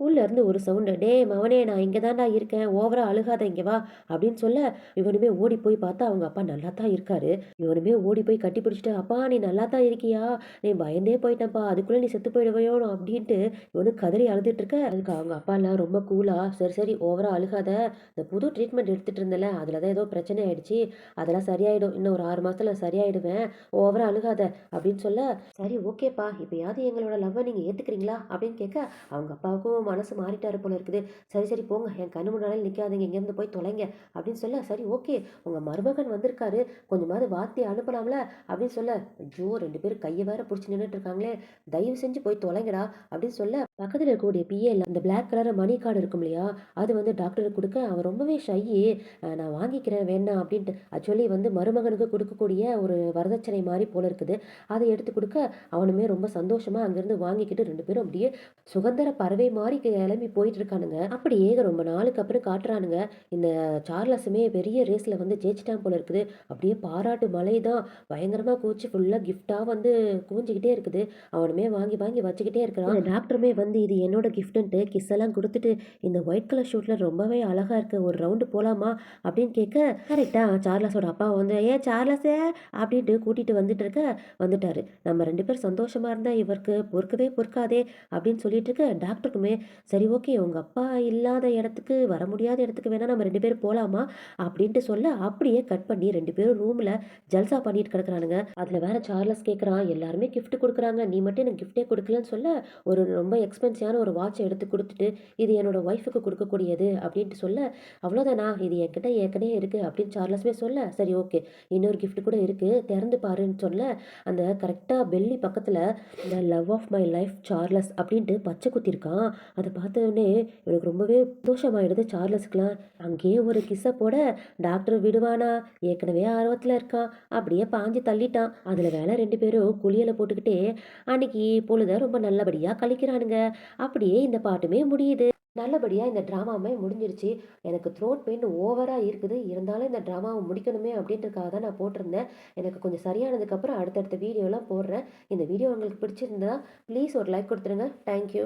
உள்ள இருந்து ஒரு சவுண்டு, டே மவனே நான் இங்கே தான்டா இருக்கேன், ஓவரா அழுகாத இங்கே வா அப்படின்னு சொல்ல, இவனுமே ஓடி போய் பார்த்தா அவங்க அப்பா நல்லா தான் இருக்காரு. இவனுமே ஓடி போய் கட்டி பிடிச்சிட்டு, அப்பா நீ நல்லா தான் இருக்கியா, நீ பயந்தே போயிட்டப்பா, அதுக்குள்ளே நீ செத்து போயிடுவையோ அப்படின்ட்டு இவனு கதறி அழுதுட்டு இருக்க, அதுக்கு அவங்க அப்பா எல்லாம் ரொம்ப கூலா, சரி சரி ஓவரா அழுகாத, இந்த புது ட்ரீட்மெண்ட் எடுத்துட்டு இருந்தல அதில் தான் ஏதோ பிரச்சனை ஆயிடுச்சு, அதெல்லாம் சரியாயிடும், இன்னும் ஒரு 6 மாசத்துல சரியாயிடுவேன், ஓவரா அழுகாத அப்படின்னு சொல்ல, சரி ஓகேப்பா இப்போயாவது எங்களோட லவ்வை நீங்கள் ஏற்றுக்கிறீங்களா அப்படின்னு கேட்க, அவங்க அப்பாவுக்கும் மனசு மாறிட்டாரு போல இருக்குது. சரி சரி போங்க, என் கண்ணு முன்னாலே நிற்காதீங்க, இங்கேருந்து போய் தொலைங்க அப்படின்னு சொல்ல, சரி ஓகே உங்கள் மருமகன் வந்திருக்காரு, கொஞ்சமாவது வார்த்தையை அனுப்பலாம்ல அப்படின்னு சொல்ல, ஐயோ 2 பேரும் கையை வேற பிடிச்சி நின்றுட்டு இருக்காங்களே, தயவு செஞ்சு போய் தொலைங்கடா அப்படின்னு சொல்ல, பக்கத்தில் இருக்கக்கூடிய பிஏல அந்த பிளாக் கலர் மணி கார்டு இருக்கும் இல்லையா, அது வந்து டாக்டருக்கு கொடுக்க, அவன் ரொம்பவே ஷையி, நான் வாங்கிக்கிறேன் வேணாம் அப்படின்ட்டு, ஆக்சுவலி வந்து மருமகனுக்கு கொடுக்கக்கூடிய ஒரு வரதட்சணை மாதிரி போல இருக்குது, அதை எடுத்து கொடுக்க, அவனுமே ரொம்ப சந்தோஷமா அங்கேருந்து வாங்கிக்கிட்டு 2 பேரும் அப்படியே சுதந்திர பறவை மாதிரி கிளம்பி போயிட்டு இருக்கானுங்க. அப்படியே ரொம்ப நாளுக்கு அப்புறம் காட்டுறானுங்க, இந்த சார்லஸுமே பெரிய ரேஸ்ல வந்து ஜெயிச்சிட்டான் போல இருக்குது. அப்படியே பாராட்டு மழை தான் பயங்கரமா கூச்சி ஃபுல்லா கிஃப்டா வந்து குவிஞ்சுக்கிட்டே இருக்குது. அவனுமே வாங்கி வாங்கி வச்சுக்கிட்டே இருக்கிறான். டாக்டருமே வந்து இது என்னோட கிஃப்ட்ன்ட்டு கிஸ் எல்லாம் கொடுத்துட்டு, இந்த ஒயிட் கலர் ஷூட்ல ரொம்பவே அழகா இருக்கு, ஒரு ரவுண்டு போலாமா அப்படின்னு கேட்க, கரெக்டா சார்லஸோட அப்பா வந்து சார்லஸே அப்படின்ட்டு கூட்டிட்டு வந்துட்டாரு. நம்ம 2 பேர் சந்தோஷமா இருந்தா இவருக்கு பொறுக்காதே அப்படின்னு சொல்லிட்டு இருக்க, டாக்டருக்குமே சரி ஓகே உங்கள் அப்பா இல்லாத இடத்துக்கு, வர முடியாத இடத்துக்கு வேணால் நம்ம 2 பேரும் போகலாமா அப்படின்ட்டு சொல்ல, அப்படியே கட் பண்ணி 2 பேரும் ரூமில் ஜல்சா பண்ணிட்டு கிடக்குறானுங்க. அதில் வேற சார்லஸ் கேட்குறான், எல்லாருமே கிஃப்ட் கொடுக்குறாங்க, நீ மட்டும் எனக்கு கிஃப்டே கொடுக்கலன்னு சொல்ல, ஒரு ரொம்ப எக்ஸ்பென்சிவான ஒரு வாட்சை எடுத்து கொடுத்துட்டு, இது என்னோட ஒய்ஃபுக்கு கொடுக்கக்கூடியது அப்படின்ட்டு சொல்ல, அவ்வளோதானா, இது என்கிட்ட ஏற்கனவே இருக்குது அப்படின்னு சார்லஸ்மே சொல்ல, சரி ஓகே இன்னொரு கிஃப்ட் கூட இருக்குது திறந்து பாருன்னு சொல்ல, அந்த கரெக்டாக பெல்லி பக்கத்தில் இந்த love of my life Charles அப்படின்ட்டு பச்சை குத்திருக்கான். அத பார்த்தோனே எனக்கு ரொம்பவே சந்தோஷமாயிடுது சார்லஸ்க்குலாம். அங்கேயே ஒரு கிஸ்ஸ போட, டாக்டர் விடுவானா? ஏற்கனவே ஆர்வத்துல இருக்கான். அப்படியே பாஞ்சு தள்ளிட்டான். அதுல வேற 2 பேரும் குளியல போட்டுக்கிட்டே, அன்னைக்கு பொழுத ரொம்ப நல்லபடியா கழிக்கிறானுங்க. அப்படியே இந்த பாட்டுமே முடியுது. நல்லபடியா இந்த ட்ராமாவுமே முடிஞ்சிருச்சு. எனக்கு த்ரோட் பெயின் ஓவரா இருக்குது. இருந்தாலும் இந்த ட்ராமாவ முடிக்கணுமே அப்படின்றதுக்காக தான் நான் போட்டிருந்தேன். எனக்கு கொஞ்சம் சரியானதுக்கப்புறம் அடுத்தடுத்த வீடியோலாம் போடுறேன். இந்த வீடியோ உங்களுக்கு பிடிச்சிருந்தா, ப்ளீஸ் ஒரு லைக் குடுத்துருங்க. Thank you.